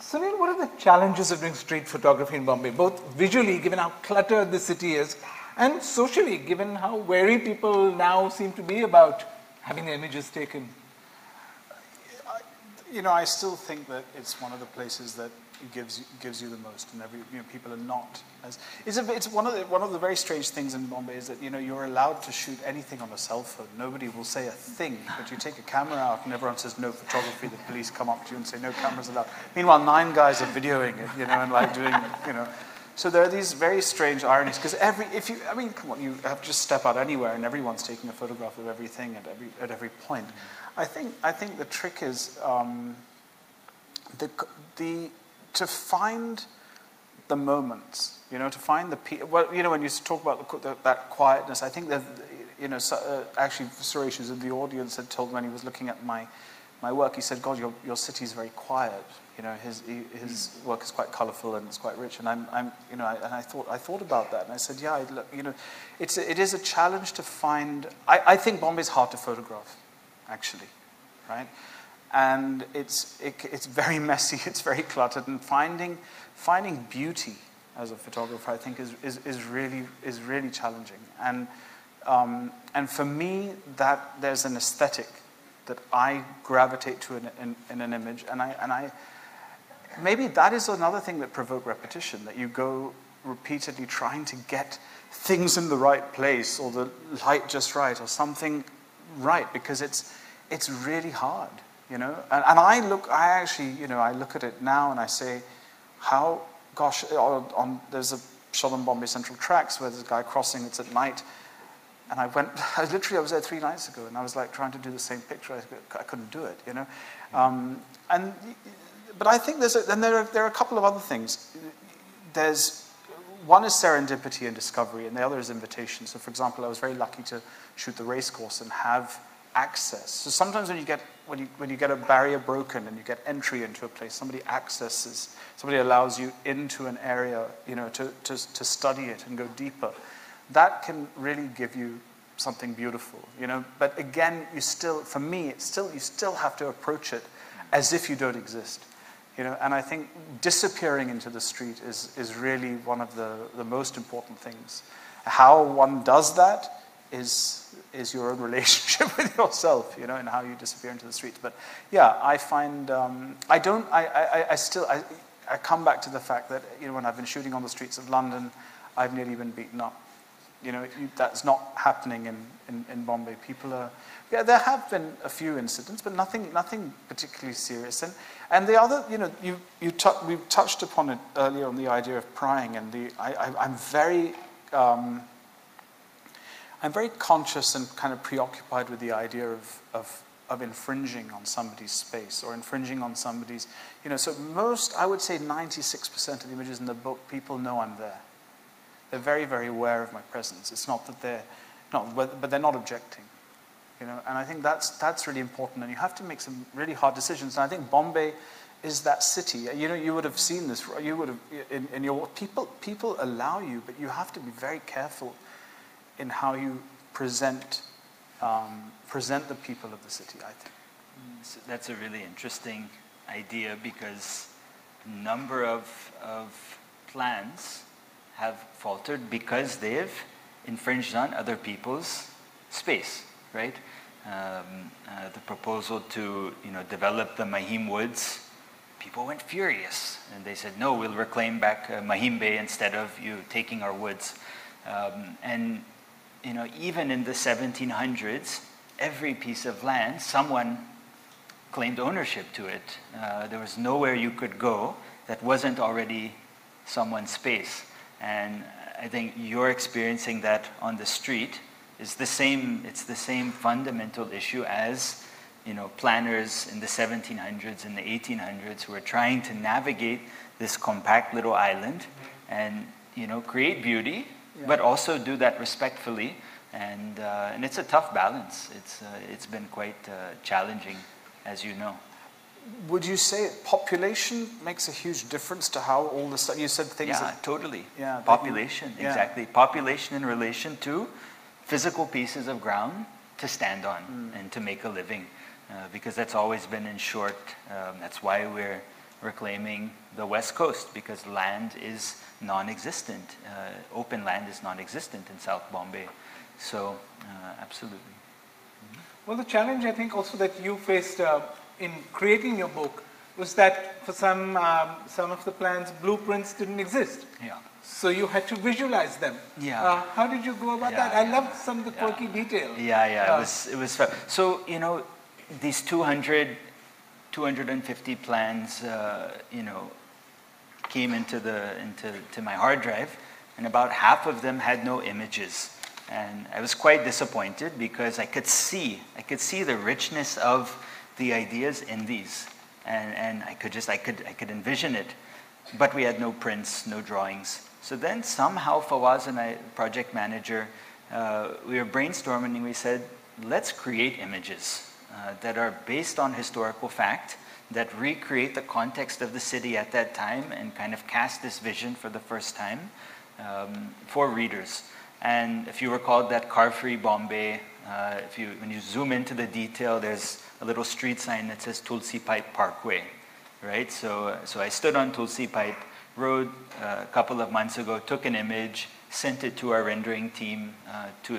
Sunil, what are the challenges of doing street photography in Bombay, both visually, given how cluttered the city is, and socially, given how wary people now seem to be about having their images taken? I still think that it's one of the places that gives you the most, and people are not as. It's one of the very strange things in Bombay is that you're allowed to shoot anything on a cell phone. Nobody will say a thing, but you take a camera out and everyone says no photography. The police come up to you and say no cameras allowed. Meanwhile, 9 guys are videoing it, and like doing, So there are these very strange ironies because come on, you have to just step out anywhere and everyone's taking a photograph of everything at every point. I think the trick is to find the moments, to find the people. Well, when you talk about that quietness, I think that actually Suresh, who's in the audience, had told when he was looking at my work, he said, "God, your city's very quiet." His work is quite colourful and it's quite rich, and I thought about that, and I said, yeah, it is a challenge to find. I think Bombay's hard to photograph, actually, right? And it's very messy, it's very cluttered, and finding beauty as a photographer, I think, is really challenging. And for me, that there's an aesthetic that I gravitate to in an image, and I maybe that is another thing that provoked repetition, that you go repeatedly trying to get things in the right place or the light just right or something right, because it's really hard, And I look at it now and I say, there's a shot on Bombay Central Tracks where there's a guy crossing, it's at night. And I was there 3 nights ago, and I was like trying to do the same picture. I couldn't do it, But I think there are a couple of other things. One is serendipity and discovery, and the other is invitation. So, for example, I was very lucky to shoot the race course and have access. So sometimes when you get a barrier broken and you get entry into a place, somebody allows you into an area, to study it and go deeper. That can really give you something beautiful, But again, you still have to approach it as if you don't exist, And I think disappearing into the street is really one of the most important things. How one does that is your own relationship with yourself, and how you disappear into the streets. But yeah, I find I come back to the fact that when I've been shooting on the streets of London, I've nearly been beaten up. That's not happening in Bombay. There have been a few incidents, but nothing particularly serious. And the other, we touched upon it earlier on the idea of prying, and I'm very conscious and kind of preoccupied with the idea of infringing on somebody's space or infringing on somebody's, so I would say 96% of the images in the book, people know I'm there. They're very, very aware of my presence. It's not that but they're not objecting, And I think that's really important. And you have to make some really hard decisions. And I think Bombay is that city. You would have seen this. You would have in your people allow you, but you have to be very careful in how you present the people of the city, I think. That's a really interesting idea, because a number of plans have faltered because they've infringed on other people's space, right? The proposal to develop the Mahim Woods, people went furious, and they said, no, we'll reclaim back Mahim Bay instead of you taking our woods. And even in the 1700s, every piece of land, someone claimed ownership to it. There was nowhere you could go that wasn't already someone's space. And I think you're experiencing that on the street. It's the same fundamental issue as planners in the 1700s and the 1800s who were trying to navigate this compact little island and, create beauty, but also do that respectfully. And it's a tough balance. It's been quite challenging, as you know. Would you say population makes a huge difference to how all this stuff, you said things Yeah, totally. Yeah, Population, yeah. exactly. Population in relation to physical pieces of ground to stand on and to make a living. Because that's always been in short. That's why we're reclaiming the West Coast, because land is non-existent. Open land is non-existent in South Bombay. So, absolutely. Well, the challenge I think also that you faced in creating your book was that for some of the plans, blueprints didn't exist. Yeah. So you had to visualize them. Yeah. How did you go about that? I loved some of the quirky details. Yeah. It was fun. So, these 250 plans, came into my hard drive, and about half of them had no images. And I was quite disappointed because I could see the richness of the ideas in these, and I could envision it, but we had no prints, no drawings. So then somehow Fawaz and I, project manager, we were brainstorming, and we said, let's create images that are based on historical fact, that recreate the context of the city at that time and kind of cast this vision for the first time for readers. And if you recall that car-free Bombay, when you zoom into the detail, there's a little street sign that says Tulsi Pipe Parkway, right? So I stood on Tulsi Pipe Road a couple of months ago, took an image, sent it to our rendering team.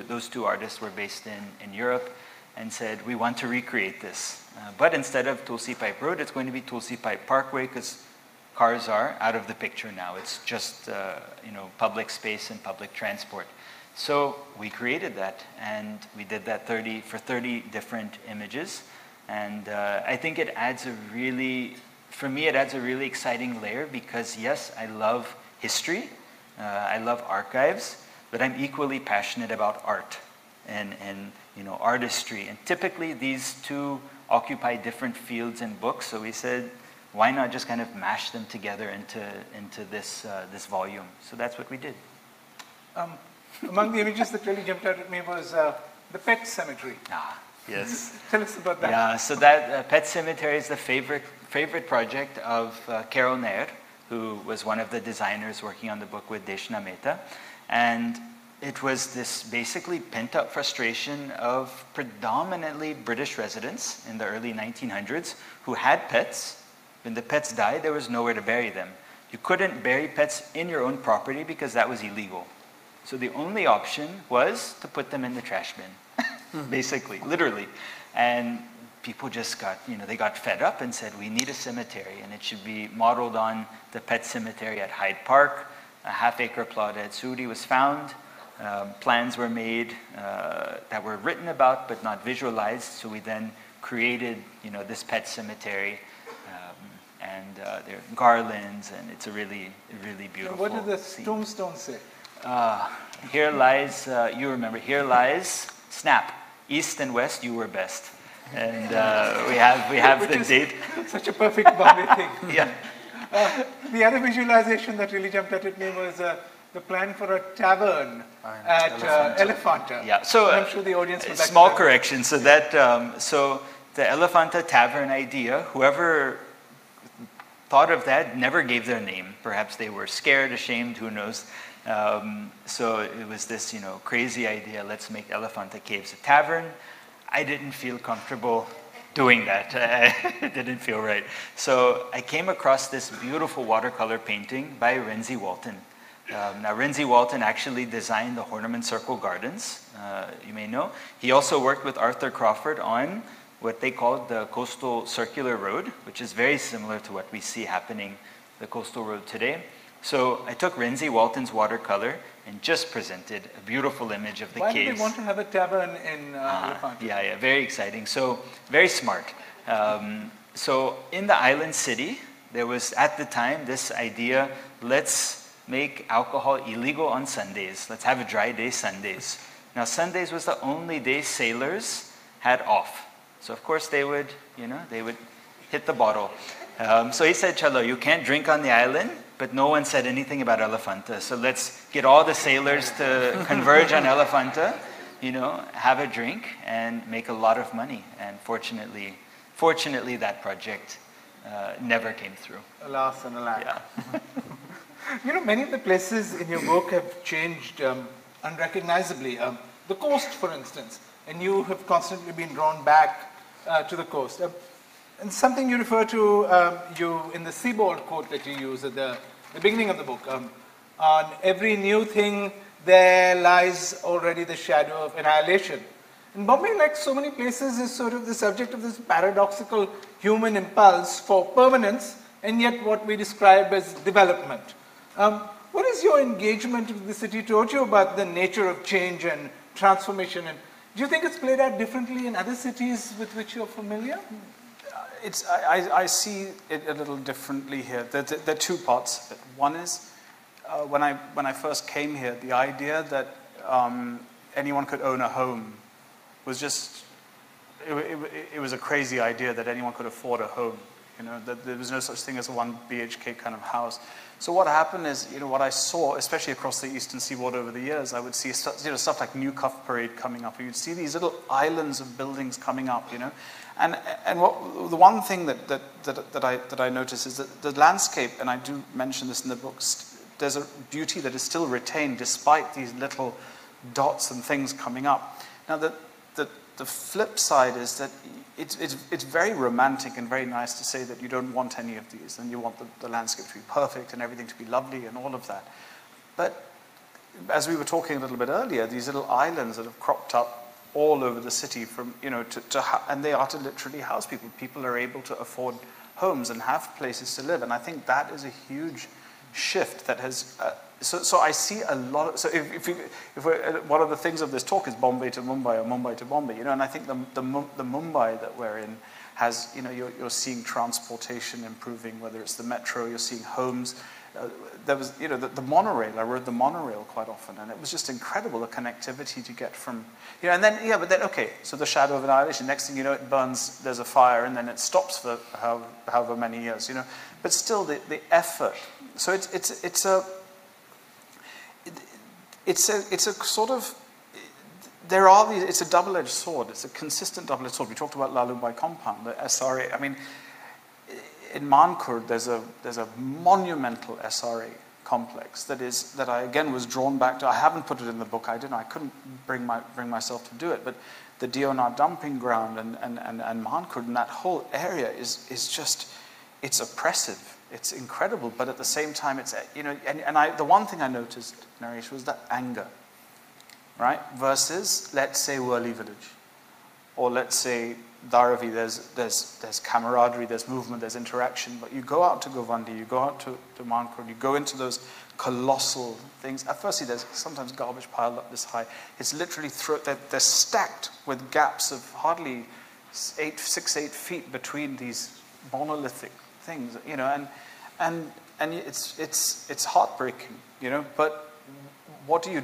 Those two artists were based in Europe, and said, we want to recreate this. But instead of Tulsi Pipe Road, it's going to be Tulsi Pipe Parkway, because cars are out of the picture now. It's just public space and public transport. So we created that, and we did that 30 different images. And I think it adds for me, it adds a really exciting layer, because yes, I love history, I love archives, but I'm equally passionate about art and artistry. And typically these two occupy different fields in books, so we said, why not just kind of mash them together into this volume? So that's what we did. Among the images that really jumped out at me was the pet cemetery. Yes. Tell us about that. Yeah, so that Pet Cemetery is the favorite project of Carol Nair, who was one of the designers working on the book with Deshna Mehta. And it was this basically pent-up frustration of predominantly British residents in the early 1900s who had pets. When the pets died, there was nowhere to bury them. You couldn't bury pets in your own property because that was illegal. So the only option was to put them in the trash bin, basically, literally. And people just they got fed up and said, we need a cemetery, and it should be modeled on the pet cemetery at Hyde Park. A half-acre plot at Suri was found. Plans were made that were written about but not visualized. So we then created, this pet cemetery, and there are garlands, and it's a really, really beautiful. What did the tombstone say? Here lies, you remember, here lies Snap, East and West, you were best. And we have the date. Such a perfect Bombay thing. Yeah. The other visualization that really jumped out at me was the plan for a tavern at Elefanta. Yeah. So I'm sure the audience would like small to correction. So that so the Elefanta Tavern idea, whoever thought of that never gave their name. Perhaps they were scared, ashamed, who knows. So it was this, crazy idea. Let's make Elefanta Caves a tavern. I didn't feel comfortable doing that. It didn't feel right. So I came across this beautiful watercolor painting by Renzi Walton. Now, Renzi Walton actually designed the Horniman Circle Gardens, you may know. He also worked with Arthur Crawford on what they called the Coastal Circular Road, which is very similar to what we see happening the Coastal Road today. So I took Renzi Walton's watercolor and just presented a beautiful image of the caves. Why did they want to have a tavern in Elefanta? Yeah, very exciting. So very smart. So in the island city, there was at the time this idea, let's make alcohol illegal on Sundays. Let's have a dry day Sundays. Now Sundays was the only day sailors had off. So of course they would hit the bottle. So he said, "Chalo, you can't drink on the island," but no one said anything about Elephanta. So let's get all the sailors to converge on Elephanta, have a drink and make a lot of money. And fortunately that project never came through. Alas and alack. Yeah. Many of the places in your book have changed unrecognizably. The coast, for instance, and you have constantly been drawn back to the coast. And something you refer to you in the Seabold quote that you use at the beginning of the book, on every new thing there lies already the shadow of annihilation. And Bombay, like so many places, is sort of the subject of this paradoxical human impulse for permanence, and yet what we describe as development. What is your engagement with the city taught you about the nature of change and transformation? And do you think it's played out differently in other cities with which you're familiar? I see it a little differently here. There are two parts. One is when I first came here, the idea that anyone could own a home was just, it was a crazy idea that anyone could afford a home. That there was no such thing as a 1 BHK kind of house. So what happened is, what I saw, especially across the eastern seaboard over the years, I would see stuff like New Cuff Parade coming up. You'd see these little islands of buildings coming up, And the one thing that I notice is that the landscape, and I do mention this in the books, there's a beauty that is still retained despite these little dots and things coming up. Now the flip side is that it's very romantic and very nice to say that you don't want any of these and you want the landscape to be perfect and everything to be lovely and all of that. But as we were talking a little bit earlier, these little islands that have cropped up all over the city from, and they are to literally house people. People are able to afford homes and have places to live. And I think that is a huge shift that has, so I see a lot of, so if one of the things of this talk is Bombay to Mumbai or Mumbai to Bombay, and I think the Mumbai that we're in has, you're seeing transportation improving, whether it's the metro, you're seeing homes. There was, the monorail. I rode the monorail quite often, and it was just incredible, the connectivity to get from, and then, okay, so the shadow of annihilation, next thing you know, it burns, there's a fire, and then it stops for however many years, but still the effort. So it's a sort of, there are these, it's a double-edged sword, it's a consistent double-edged sword. We talked about Lalumbai compound, the SRA, I mean, in Mankur, there's a monumental SRA complex that I again was drawn back to. I haven't put it in the book. I couldn't bring myself to do it. But the Dionar dumping ground and Mankur and that whole area is just, it's oppressive. It's incredible. But at the same time, it's the one thing I noticed, Naresh, was that anger, right? Versus, let's say, Worli Village, or let's say Dharavi, there's camaraderie, there's movement, there's interaction. But you go out to Govandi, you go out to Mankur, you go into those colossal things. Firstly, there's sometimes garbage piled up this high. It's literally they're stacked with gaps of hardly 8 feet between these monolithic things, and it's heartbreaking, But what do?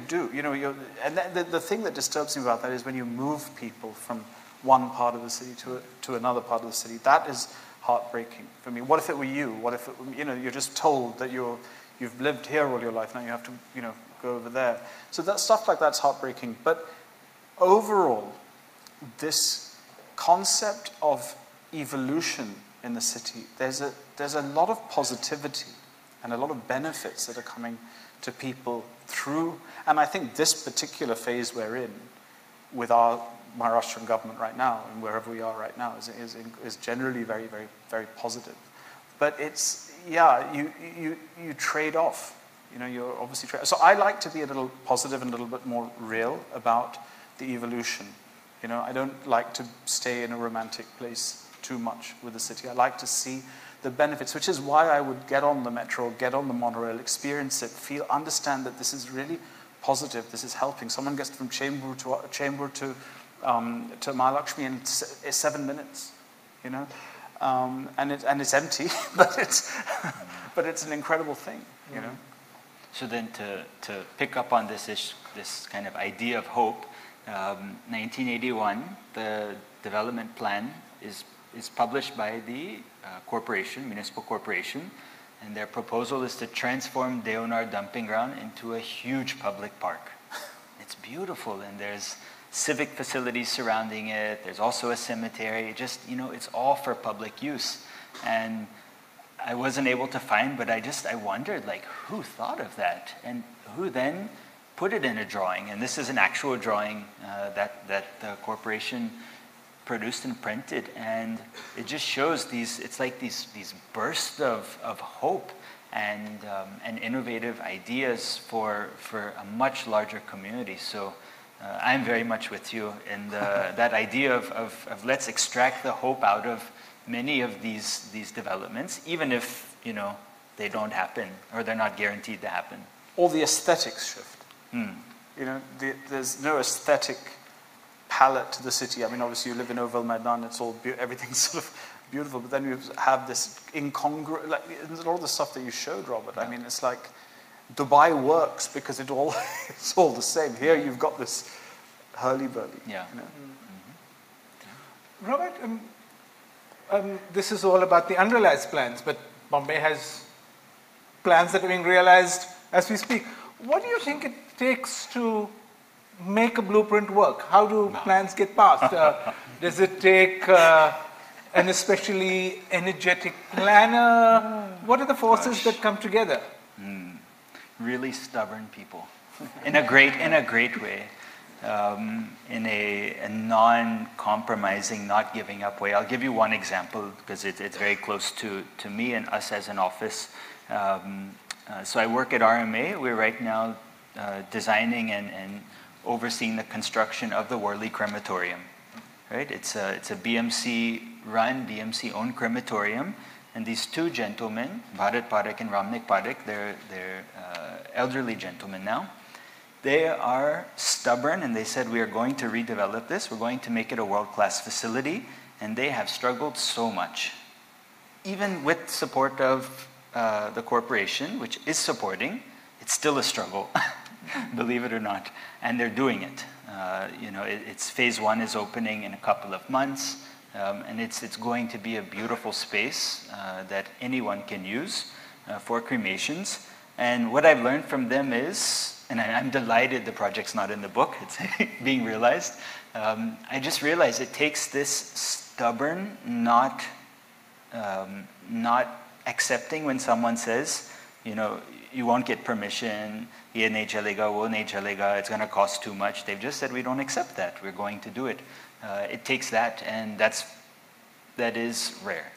And the thing that disturbs me about that is when you move people from one part of the city to another part of the city. That is heartbreaking for me. What if it were you? What if you're just told that you've lived here all your life, now you have to go over there. So that stuff like that's heartbreaking. But overall, this concept of evolution in the city, there's a lot of positivity and a lot of benefits that are coming to people through, and I think this particular phase we're in with our Maharashtrian government right now, and wherever we are right now, is generally very, very, very positive. But it's, you trade off. You're obviously so I like to be a little positive and a little bit more real about the evolution. I don't like to stay in a romantic place too much with the city. I like to see the benefits, which is why I would get on the metro, get on the monorail, experience it, understand that this is really positive. This is helping. Someone gets from Chembur to Mahalakshmi in 7 minutes, and it's empty, but it's an incredible thing, So then to pick up on this kind of idea of hope, 1981, the development plan is published by the corporation, municipal corporation, and their proposal is to transform Deonar dumping ground into a huge public park. It's beautiful, and there's civic facilities surrounding it. There's also a cemetery. Just, it's all for public use. And I wasn't able to find, but I wondered, like, who thought of that? And who then put it in a drawing? And this is an actual drawing that the corporation produced and printed, and it just shows it's like these bursts of hope and innovative ideas for a much larger community. So I'm very much with you in that idea of let's extract the hope out of many of these developments, even if they don't happen or they're not guaranteed to happen. Or the aesthetics shift. There's no aesthetic palette to the city. I mean, obviously you live in Oval Maidan, it's all everything's sort of beautiful, but then you have this incongruous, like a lot of the stuff that you showed, Robert. I mean, it's like Dubai works because it's all the same. Here you've got this hurly-burly. Yeah. Robert, this is all about the unrealized plans, but Bombay has plans that are being realized as we speak. What do you think it takes to make a blueprint work? How do plans get passed? Does it take an especially energetic planner? What are the forces that come together? Really stubborn people, in a great way, in a non-compromising, not giving up way. I'll give you one example because it's very close to me and us as an office. So I work at RMA. We're right now designing and overseeing the construction of the Worli crematorium. Right? It's a BMC-run, BMC-owned crematorium, and these two gentlemen, Bharat Parekh and Ramnik Parekh, they're elderly gentlemen now. They are stubborn, and they said, we are going to redevelop this. We're going to make it a world-class facility, and they have struggled so much. Even with support of the corporation, which is supporting, it's still a struggle, believe it or not, and they're doing it. It's phase 1 is opening in a couple of months, and it's going to be a beautiful space that anyone can use for cremations. And what I've learned from them is, and I'm delighted the project's not in the book, it's being realized. I just realized it takes this stubborn, not accepting when someone says, you won't get permission, ye nahi chalega, wo nahi chalega, it's going to cost too much. They've just said, we don't accept that, we're going to do it. It takes that, and that is rare.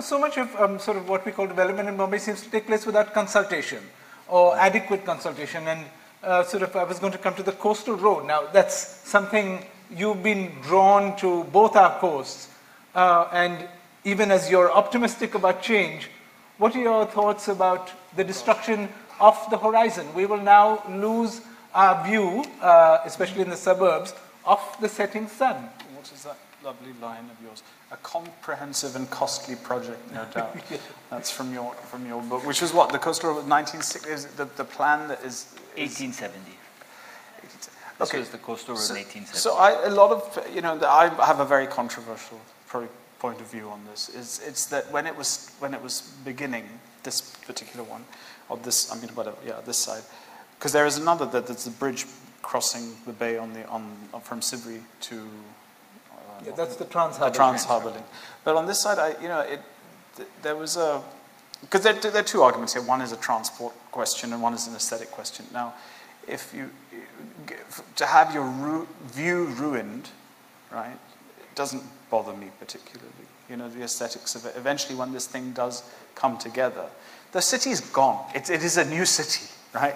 So much of sort of what we call development in Bombay seems to take place without consultation or adequate consultation. And I was going to come to the coastal road. Now, that's something you've been drawn to both our coasts. And even as you're optimistic about change, what are your thoughts about the destruction of the horizon? We will now lose our view, especially in the suburbs, of the setting sun. What is that lovely line of yours? A comprehensive and costly project, no doubt. That's from your book, which is what, the coastal road 1960, is the plan that is 1870. This was the coastal road 1870. So I have a very controversial point of view on this. It's that when it was beginning, this particular one, or this, this side, because there is another that's the bridge crossing the bay from Sivri to. That's the Trans-Harbour. The Trans-Harbour link. But on this side, there was because there are two arguments here. One is a transport question, and one is an aesthetic question. Now, if to have your view ruined, right, it doesn't bother me particularly. The aesthetics of it. Eventually, when this thing does come together, the city's gone. It is a new city, right?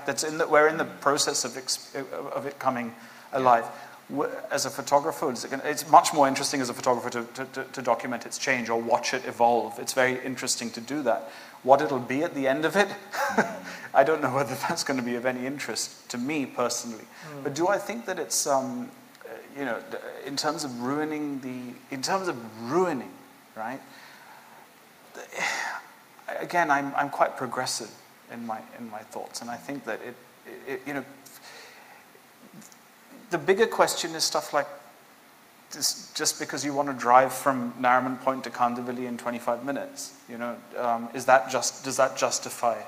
We're in the process of it coming alive. As a photographer, it's much more interesting as a photographer to document its change or watch it evolve. It's very interesting to do that. What it'll be at the end of it, I don't know whether that's going to be of any interest to me personally. But do I think that it's, in terms of ruining, right? Again, I'm quite progressive in my thoughts, and I think that the bigger question is stuff like this, just because you want to drive from Nariman Point to Kandivali in 25 minutes, you know, does that justify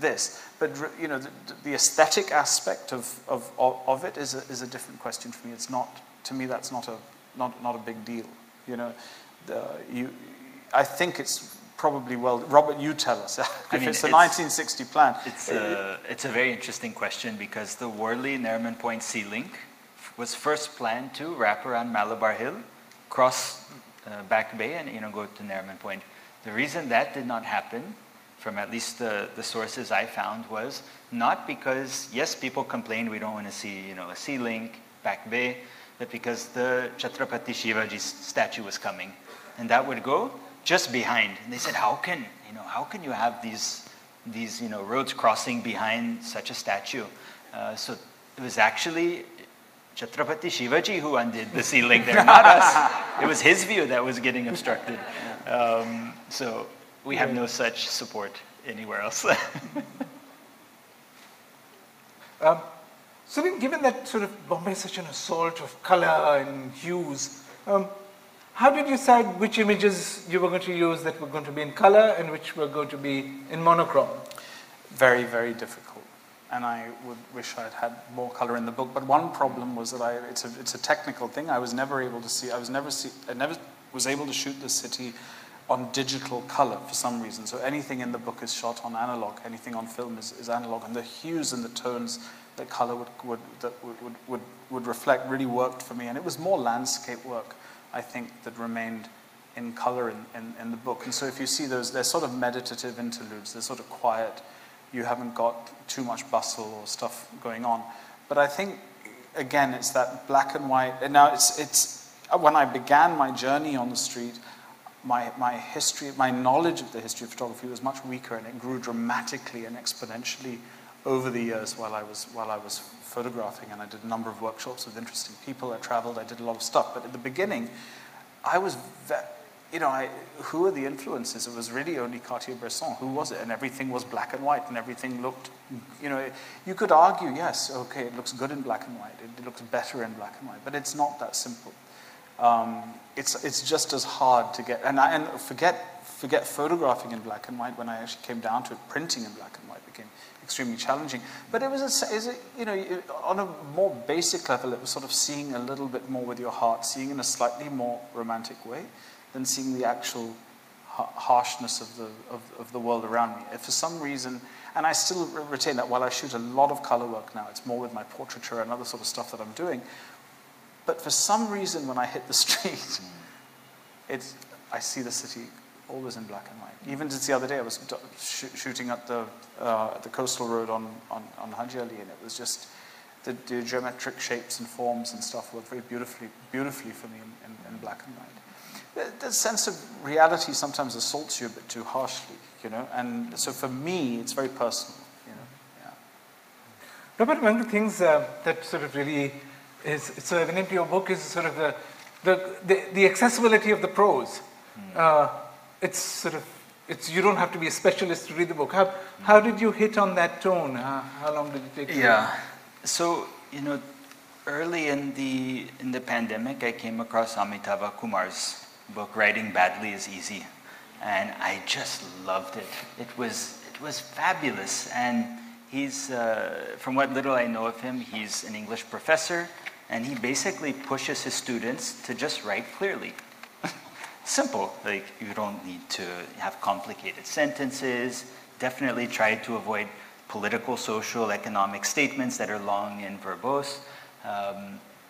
this? But you know, the aesthetic aspect of it is a different question for me. It's not, to me, that's not a big deal. You know, I think it's probably, well, Robert, you tell us. If it's a 1960 plan. It's a very interesting question, because the Worli Nariman Point Sea Link was first planned to wrap around Malabar Hill, cross Back Bay, and go to Nariman Point. The reason that did not happen, from at least the sources I found, was not because, yes, people complained we don't want to see a sea link, Back Bay, but because the Chhatrapati Shivaji statue was coming, and that would go just behind. And they said, how can you have these roads crossing behind such a statue? So it was actually Chhatrapati Shivaji who undid the sea link there, not us. It was his view that was getting obstructed. So we have no such support anywhere else. So then, given that sort of Bombay is such an assault of color and hues, how did you decide which images you were going to use that were going to be in color and which were going to be in monochrome? Very, very difficult. And I would wish I'd had more color in the book. But one problem was that it's a technical thing. I was never able to see. I never was able to shoot the city on digital color for some reason. So anything in the book is shot on analog. Anything on film is analog. And the hues and the tones that color would reflect really worked for me. And it was more landscape work, I think, that remained in color in the book. And so if you see those, they're sort of meditative interludes. They're sort of quiet. You haven't got too much bustle or stuff going on. But I think, again, it's that black and white. And now it's when I began my journey on the street, my history, my knowledge of the history of photography was much weaker, and it grew dramatically and exponentially over the years while I was photographing. And I did a number of workshops with interesting people. I traveled. I did a lot of stuff. But at the beginning, I was who are the influences? It was really only Cartier-Bresson. Who was it? And everything was black and white, and everything looked, you could argue, yes, okay, it looks good in black and white. It looks better in black and white, but it's not that simple. It's just as hard to get, and forget photographing in black and white. When I actually came down to it, printing in black and white became extremely challenging. But it was, on a more basic level, it was sort of seeing a little bit more with your heart, seeing in a slightly more romantic way than seeing the actual harshness of the world around me. If for some reason, and I still retain that while I shoot a lot of color work now, it's more with my portraiture and other sort of stuff that I'm doing. But for some reason, when I hit the street, I see the city always in black and white. Even just the other day, I was shooting at the coastal road on Haji Ali, and it was just the geometric shapes and forms and stuff worked very beautifully for me in black and white. The sense of reality sometimes assaults you a bit too harshly, and so for me, it's very personal, yeah. Robert, one of the things that sort of really is so evident in your book is sort of the accessibility of the prose. You don't have to be a specialist to read the book. How did you hit on that tone? How long did it take you? Yeah, so early in the pandemic, I came across Amitabh Kumar's book, Writing Badly is Easy, and I just loved it. It was fabulous, and he's, from what little I know of him, he's an English professor, and he basically pushes his students to just write clearly. Simple, like you don't need to have complicated sentences, definitely try to avoid political, social, economic statements that are long and verbose,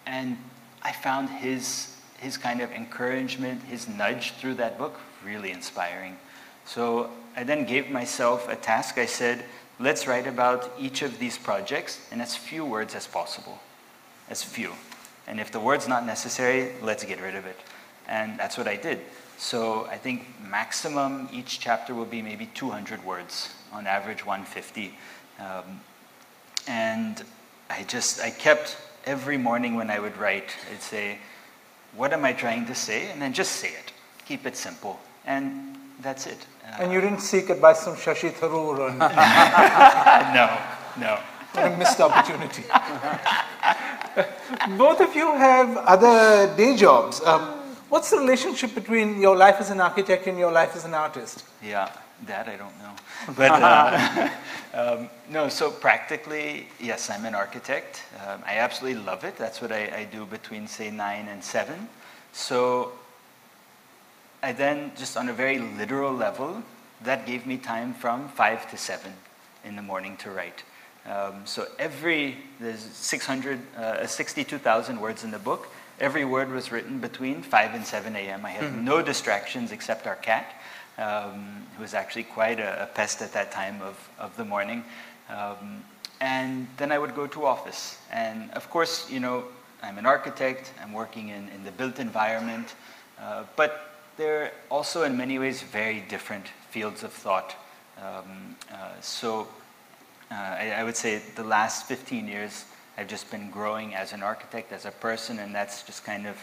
and I found his kind of encouragement, his nudge through that book, really inspiring. So I then gave myself a task. I said, let's write about each of these projects in as few words as possible, as few. And if the word's not necessary, let's get rid of it. And that's what I did. So I think maximum each chapter will be maybe 200 words, on average 150. And I kept, every morning when I would write, I'd say, what am I trying to say? And then just say it. Keep it simple. And that's it. And you didn't seek advice from Shashi Tharoor? No. What a missed opportunity. Both of you have other day jobs. What's the relationship between your life as an architect and your life as an artist? Yeah, that I don't know. But no, so practically, yes, I'm an architect. I absolutely love it. That's what I do between, say, 9 and 7. So I then, just on a very literal level, that gave me time from 5 to 7 in the morning to write. So there's 62,000 words in the book. Every word was written between 5 and 7 a.m. I had no distractions except our cat, who was actually quite a pest at that time of the morning. And then I would go to office. And of course, you know, I'm an architect, I'm working in the built environment, but they're also in many ways very different fields of thought. I would say the last 15 years, I've just been growing as an architect, as a person, and that's just kind of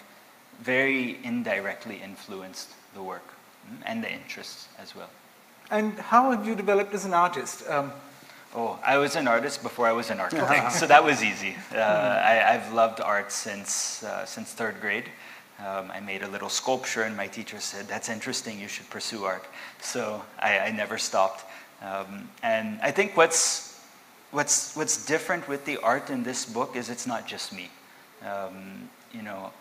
very indirectly influenced the work and the interests as well. And how have you developed as an artist? I was an artist before I was an architect, so that was easy. I've loved art since 3rd grade. I made a little sculpture, and my teacher said, "That's interesting, you should pursue art." So I never stopped. And I think what's different with the art in this book is it's not just me. You know,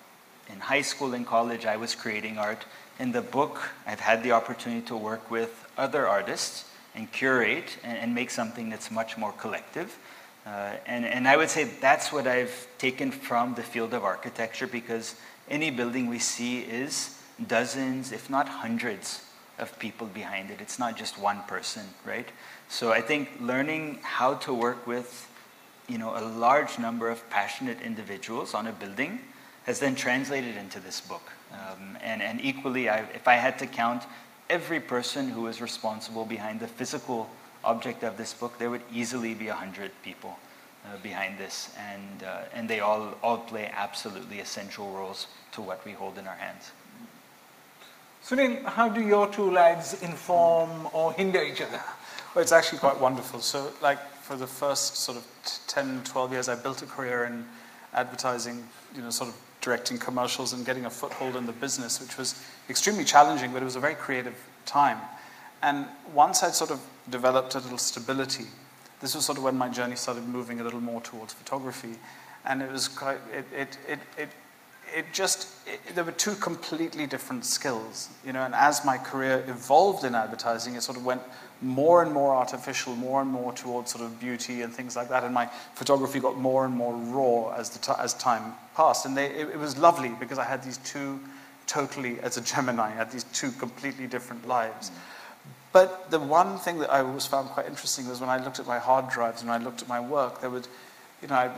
in high school and college, I was creating art. In the book, I've had the opportunity to work with other artists and curate and make something that's much more collective. And I would say that's what I've taken from the field of architecture, because any building we see is dozens, if not hundreds, of people behind it. It's not just one person, right? So I think learning how to work with, you know, a large number of passionate individuals on a building has then translated into this book. And equally, if I had to count every person who is responsible behind the physical object of this book, there would easily be 100 people behind this, and they all play absolutely essential roles to what we hold in our hands. Sunil, how do your two lives inform or hinder each other? Well, it's actually quite wonderful. So, like, for the first sort of 10, 12 years, I built a career in advertising, you know, sort of directing commercials and getting a foothold in the business, which was extremely challenging, but it was a very creative time. And once I'd sort of developed a little stability, this was sort of when my journey started moving a little more towards photography. And it was quite, there were two completely different skills, you know, and as my career evolved in advertising, it sort of went more and more artificial, more and more towards sort of beauty and things like that, and my photography got more and more raw as time passed. And it was lovely, because I had these two totally, as a Gemini, I had these two completely different lives. But the one thing that I always found quite interesting was when I looked at my hard drives and I looked at my work, there would, you know,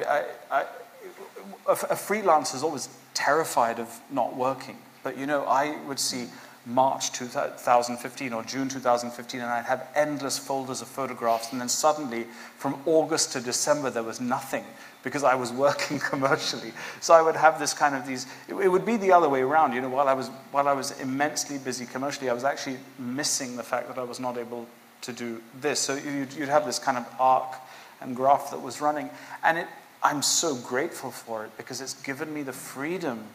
a freelancer is always terrified of not working. But, you know, I would see March 2015 or June 2015, and I'd have endless folders of photographs, and then suddenly from August to December there was nothing, because I was working commercially. So I would have this kind of it would be the other way around, you know, while I was immensely busy commercially, I was actually missing the fact that I was not able to do this. So you'd have this kind of arc and graph that was running, and I'm so grateful for it, because it's given me the freedom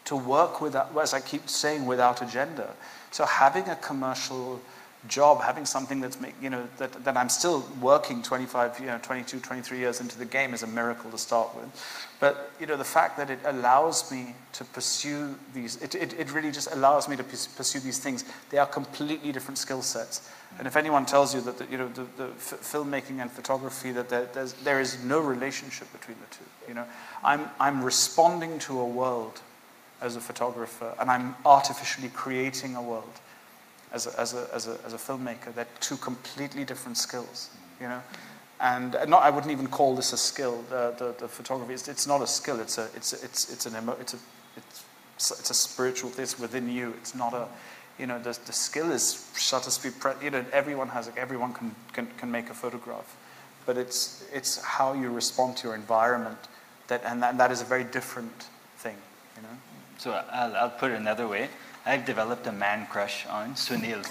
to work without, as I keep saying, without agenda. So having a commercial job, having something that's that I'm still working 25, 22, 23 years into the game is a miracle to start with. But, you know, the fact that it allows me to pursue these, it really just allows me to pursue these things. They are completely different skill sets. And if anyone tells you that the filmmaking and photography, that there is no relationship between the two, you know, I'm responding to a world as a photographer, and I'm artificially creating a world as a filmmaker. They're two completely different skills, you know. And I wouldn't even call this a skill. The photography, it's not a skill. It's a spiritual thing. It's within you. It's not a, you know, the skill is shutter speed. You know, everyone can make a photograph, but it's how you respond to your environment and that is a very different thing, you know. So I'll put it another way. I've developed a man crush on Sunil.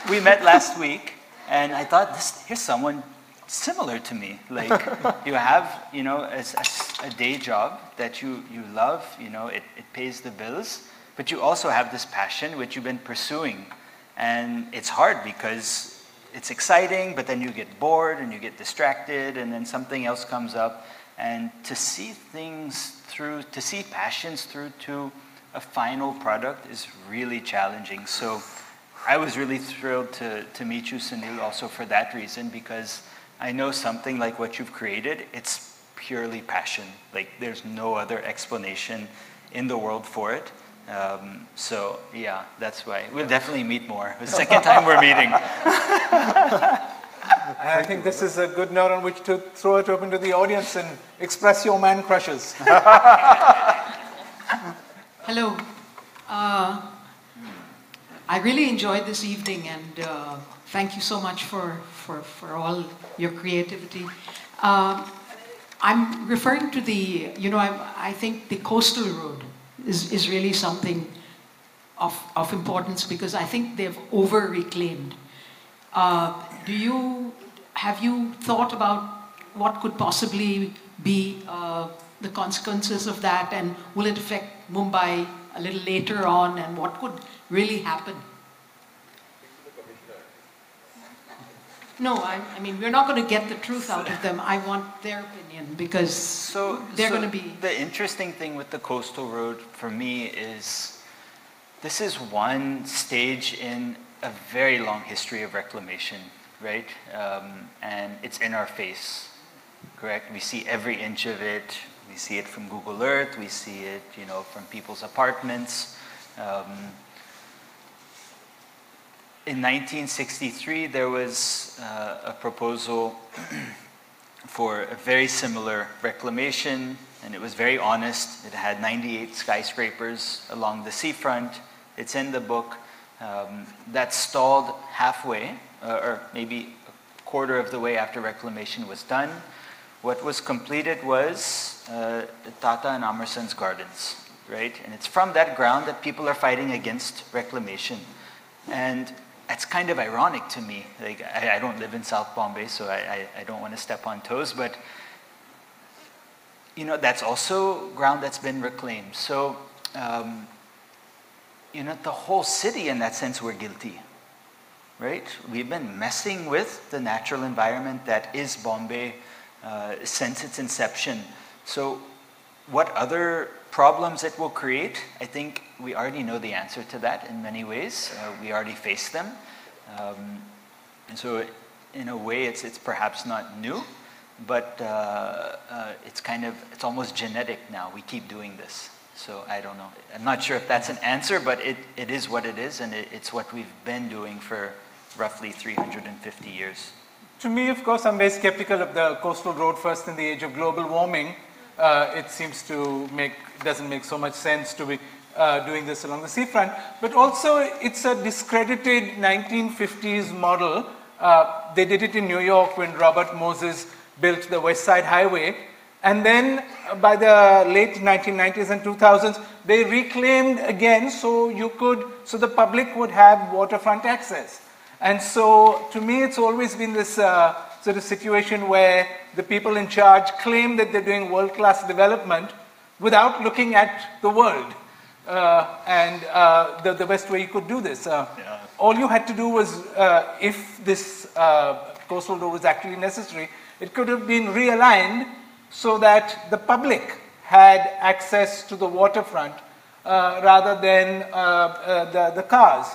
we met last week, and I thought, here's someone similar to me. Like, you have, you know, a day job that you love, you know, it pays the bills, but you also have this passion which you've been pursuing. And it's hard because it's exciting, but then you get bored and you get distracted, and then something else comes up. And to see things through, to see passions through to a final product is really challenging. So I was really thrilled to meet you, Sunhil, also for that reason, because I know something like what you've created, it's purely passion. Like, there's no other explanation in the world for it. So yeah, that's why. We'll definitely meet more. The second time we're meeting. I think this is a good note on which to throw it open to the audience and express your man crushes. Hello. I really enjoyed this evening, and thank you so much for all your creativity. I'm referring to the, you know, I think the coastal road is really something of importance, because I think they've over-reclaimed. Have you thought about what could possibly be the consequences of that, and will it affect Mumbai a little later on, and what could really happen? No, I mean, we're not going to get the truth out of them. I want their opinion, because they're going to be... The interesting thing with the coastal road for me is this is one stage in a very long history of reclamation, right? And it's in our face, correct? We see every inch of it. We see it from Google Earth. We see it, you know, from people's apartments. In 1963, there was a proposal for a very similar reclamation, and it was very honest. It had 98 skyscrapers along the seafront. It's in the book. That stalled halfway, or maybe a quarter of the way after reclamation was done. What was completed was Tata and Amerson's gardens, right? And it's from that ground that people are fighting against reclamation. And it's kind of ironic to me. Like, I don't live in South Bombay, so I don't want to step on toes, but you know, that's also ground that's been reclaimed. So, you know, the whole city in that sense, we're guilty, right? We've been messing with the natural environment that is Bombay since its inception. So what other problems it will create, I think we already know the answer to that in many ways. We already face them. And so in a way, it's perhaps not new, but it's almost genetic now. We keep doing this. So I don't know. I'm not sure if that's an answer, but it is what it is, and it's what we've been doing for roughly 350 years. To me, of course, I'm very skeptical of the coastal road first in the age of global warming. It seems to doesn't make so much sense to be doing this along the seafront. But also, it's a discredited 1950s model. They did it in New York when Robert Moses built the West Side Highway. And then by the late 1990s and 2000s, they reclaimed again so the public would have waterfront access. And so to me, it's always been this sort of situation where the people in charge claim that they're doing world-class development without looking at the world. The best way you could do this. All you had to do was, if this coastal road was actually necessary, it could have been realigned so that the public had access to the waterfront rather than the cars,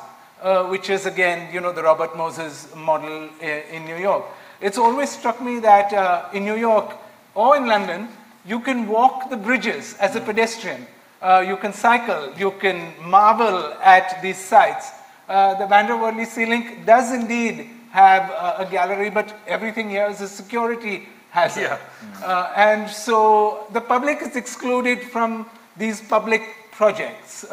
which is again, you know, the Robert Moses model in New York. It's always struck me that in New York or in London, you can walk the bridges as a pedestrian. You can cycle, you can marvel at these sites. The Van der Waerle Sea Link does indeed have a gallery, but everything here is a security hazard. And so the public is excluded from these public projects,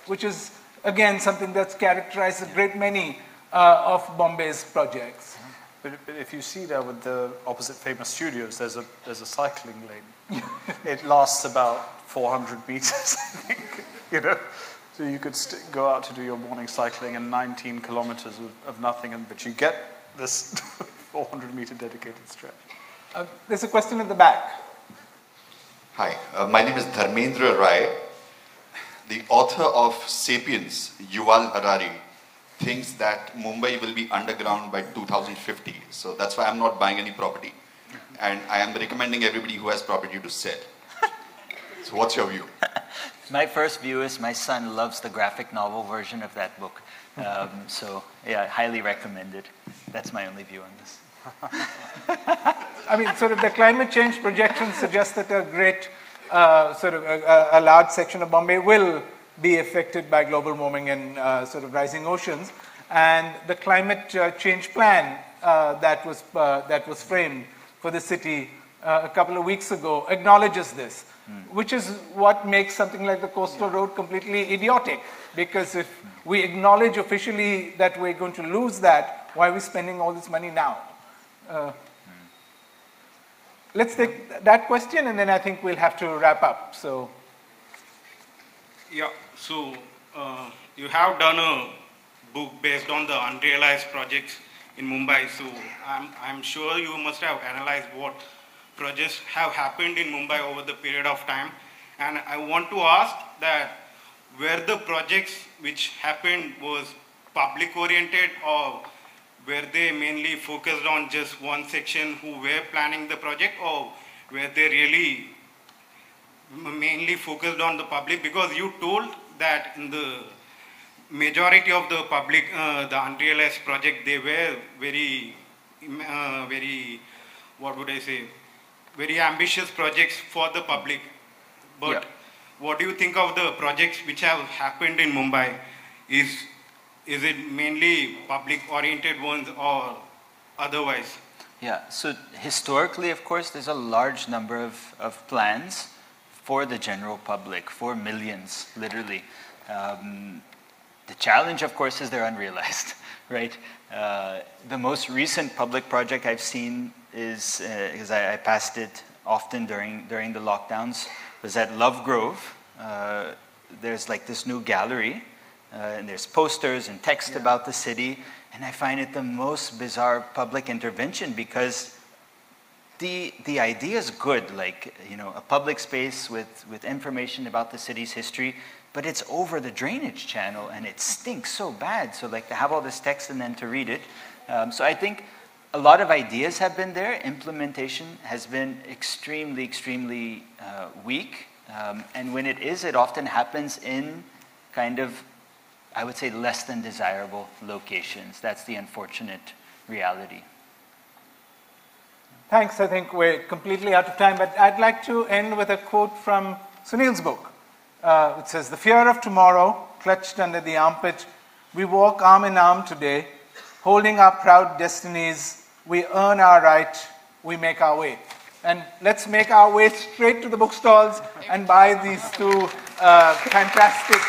which is, again, something that's characterized a great many of Bombay's projects. But if you see there with the opposite Famous Studios, there's a cycling lane. It lasts about 400 meters, I think, you know. So you could go out to do your morning cycling and 19 kilometers of nothing, but you get this 400-meter dedicated stretch. There's a question at the back. Hi, my name is Dharmendra Rai. The author of Sapiens, Yuval Harari, thinks that Mumbai will be underground by 2050. So that's why I'm not buying any property. And I am recommending everybody who has property to sell. So what's your view? My first view is my son loves the graphic novel version of that book. So yeah, highly recommended. That's my only view on this. I mean, sort of the climate change projections suggest that a great, a large section of Bombay will be affected by global warming and sort of rising oceans. And the climate change plan that was framed for the city a couple of weeks ago acknowledges this, which is what makes something like the coastal road completely idiotic. Because if we acknowledge officially that we're going to lose that, why are we spending all this money now? Let's take that question, and then I think we'll have to wrap up. So, yeah. So you have done a book based on the unrealized projects in Mumbai. So I'm sure you must have analyzed what projects have happened in Mumbai over the period of time. And I want to ask that were the projects which happened was public oriented, or were they mainly focused on just one section who were planning the project, or were they really mainly focused on the public? Because you told that in the majority of the public, the unrealized project, they were very, what would I say, very ambitious projects for the public. But yeah, what do you think of the projects which have happened in Mumbai? Is it mainly public-oriented ones or otherwise? Yeah, so historically, of course, there's a large number of plans for the general public, for millions, literally. The challenge, of course, is they're unrealized, right? The most recent public project I've seen is, because I passed it often during the lockdowns, was at Love Grove. There's like this new gallery, and there's posters and text about the city, and I find it the most bizarre public intervention because the idea is good, like, you know, a public space with information about the city's history, but it's over the drainage channel and it stinks so bad. So like to have all this text and then to read it. So I think a lot of ideas have been there. Implementation has been extremely, extremely weak. And when it is, it often happens in kind of, I would say, less than desirable locations. That's the unfortunate reality. Thanks. I think we're completely out of time, but I'd like to end with a quote from Sunil's book. It says, "The fear of tomorrow, clutched under the armpit, we walk arm in arm today, holding our proud destinies, we earn our right, we make our way." And let's make our way straight to the bookstalls and buy these two fantastic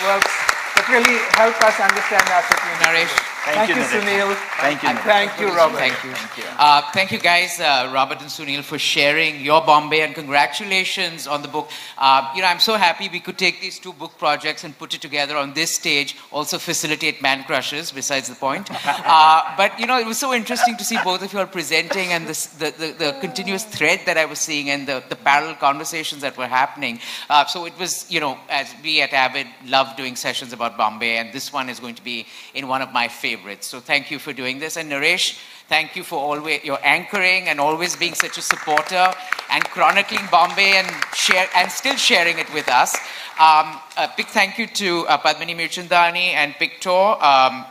works that really help us understand our city. Naresh. Thank you, Sunil. Thank you, and thank you, Robert. Thank you. Thank you, guys, Robert and Sunil, for sharing your Bombay, and congratulations on the book. You know, I'm so happy we could take these two book projects and put it together on this stage, also facilitate man crushes, besides the point. But, you know, it was so interesting to see both of you all presenting, and the continuous thread that I was seeing, and the parallel conversations that were happening. So it was, you know, as we at Avid love doing sessions about Bombay, and this one is going to be in one of my favorites. So thank you for doing this. And Naresh, thank you for always your anchoring and always being such a supporter and chronicling Bombay and still sharing it with us. A big thank you to Padmini Mirchandani and Pictor,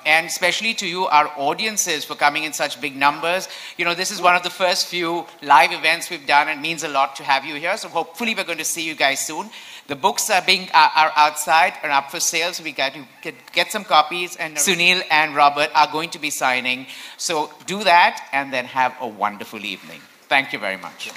and especially to you, our audiences, for coming in such big numbers. You know, this is one of the first few live events we've done, and it means a lot to have you here. So hopefully we're going to see you guys soon. The books are outside and up for sale, so we got to get some copies, and Sunil and Robert are going to be signing. So do that and then have a wonderful evening. Thank you very much.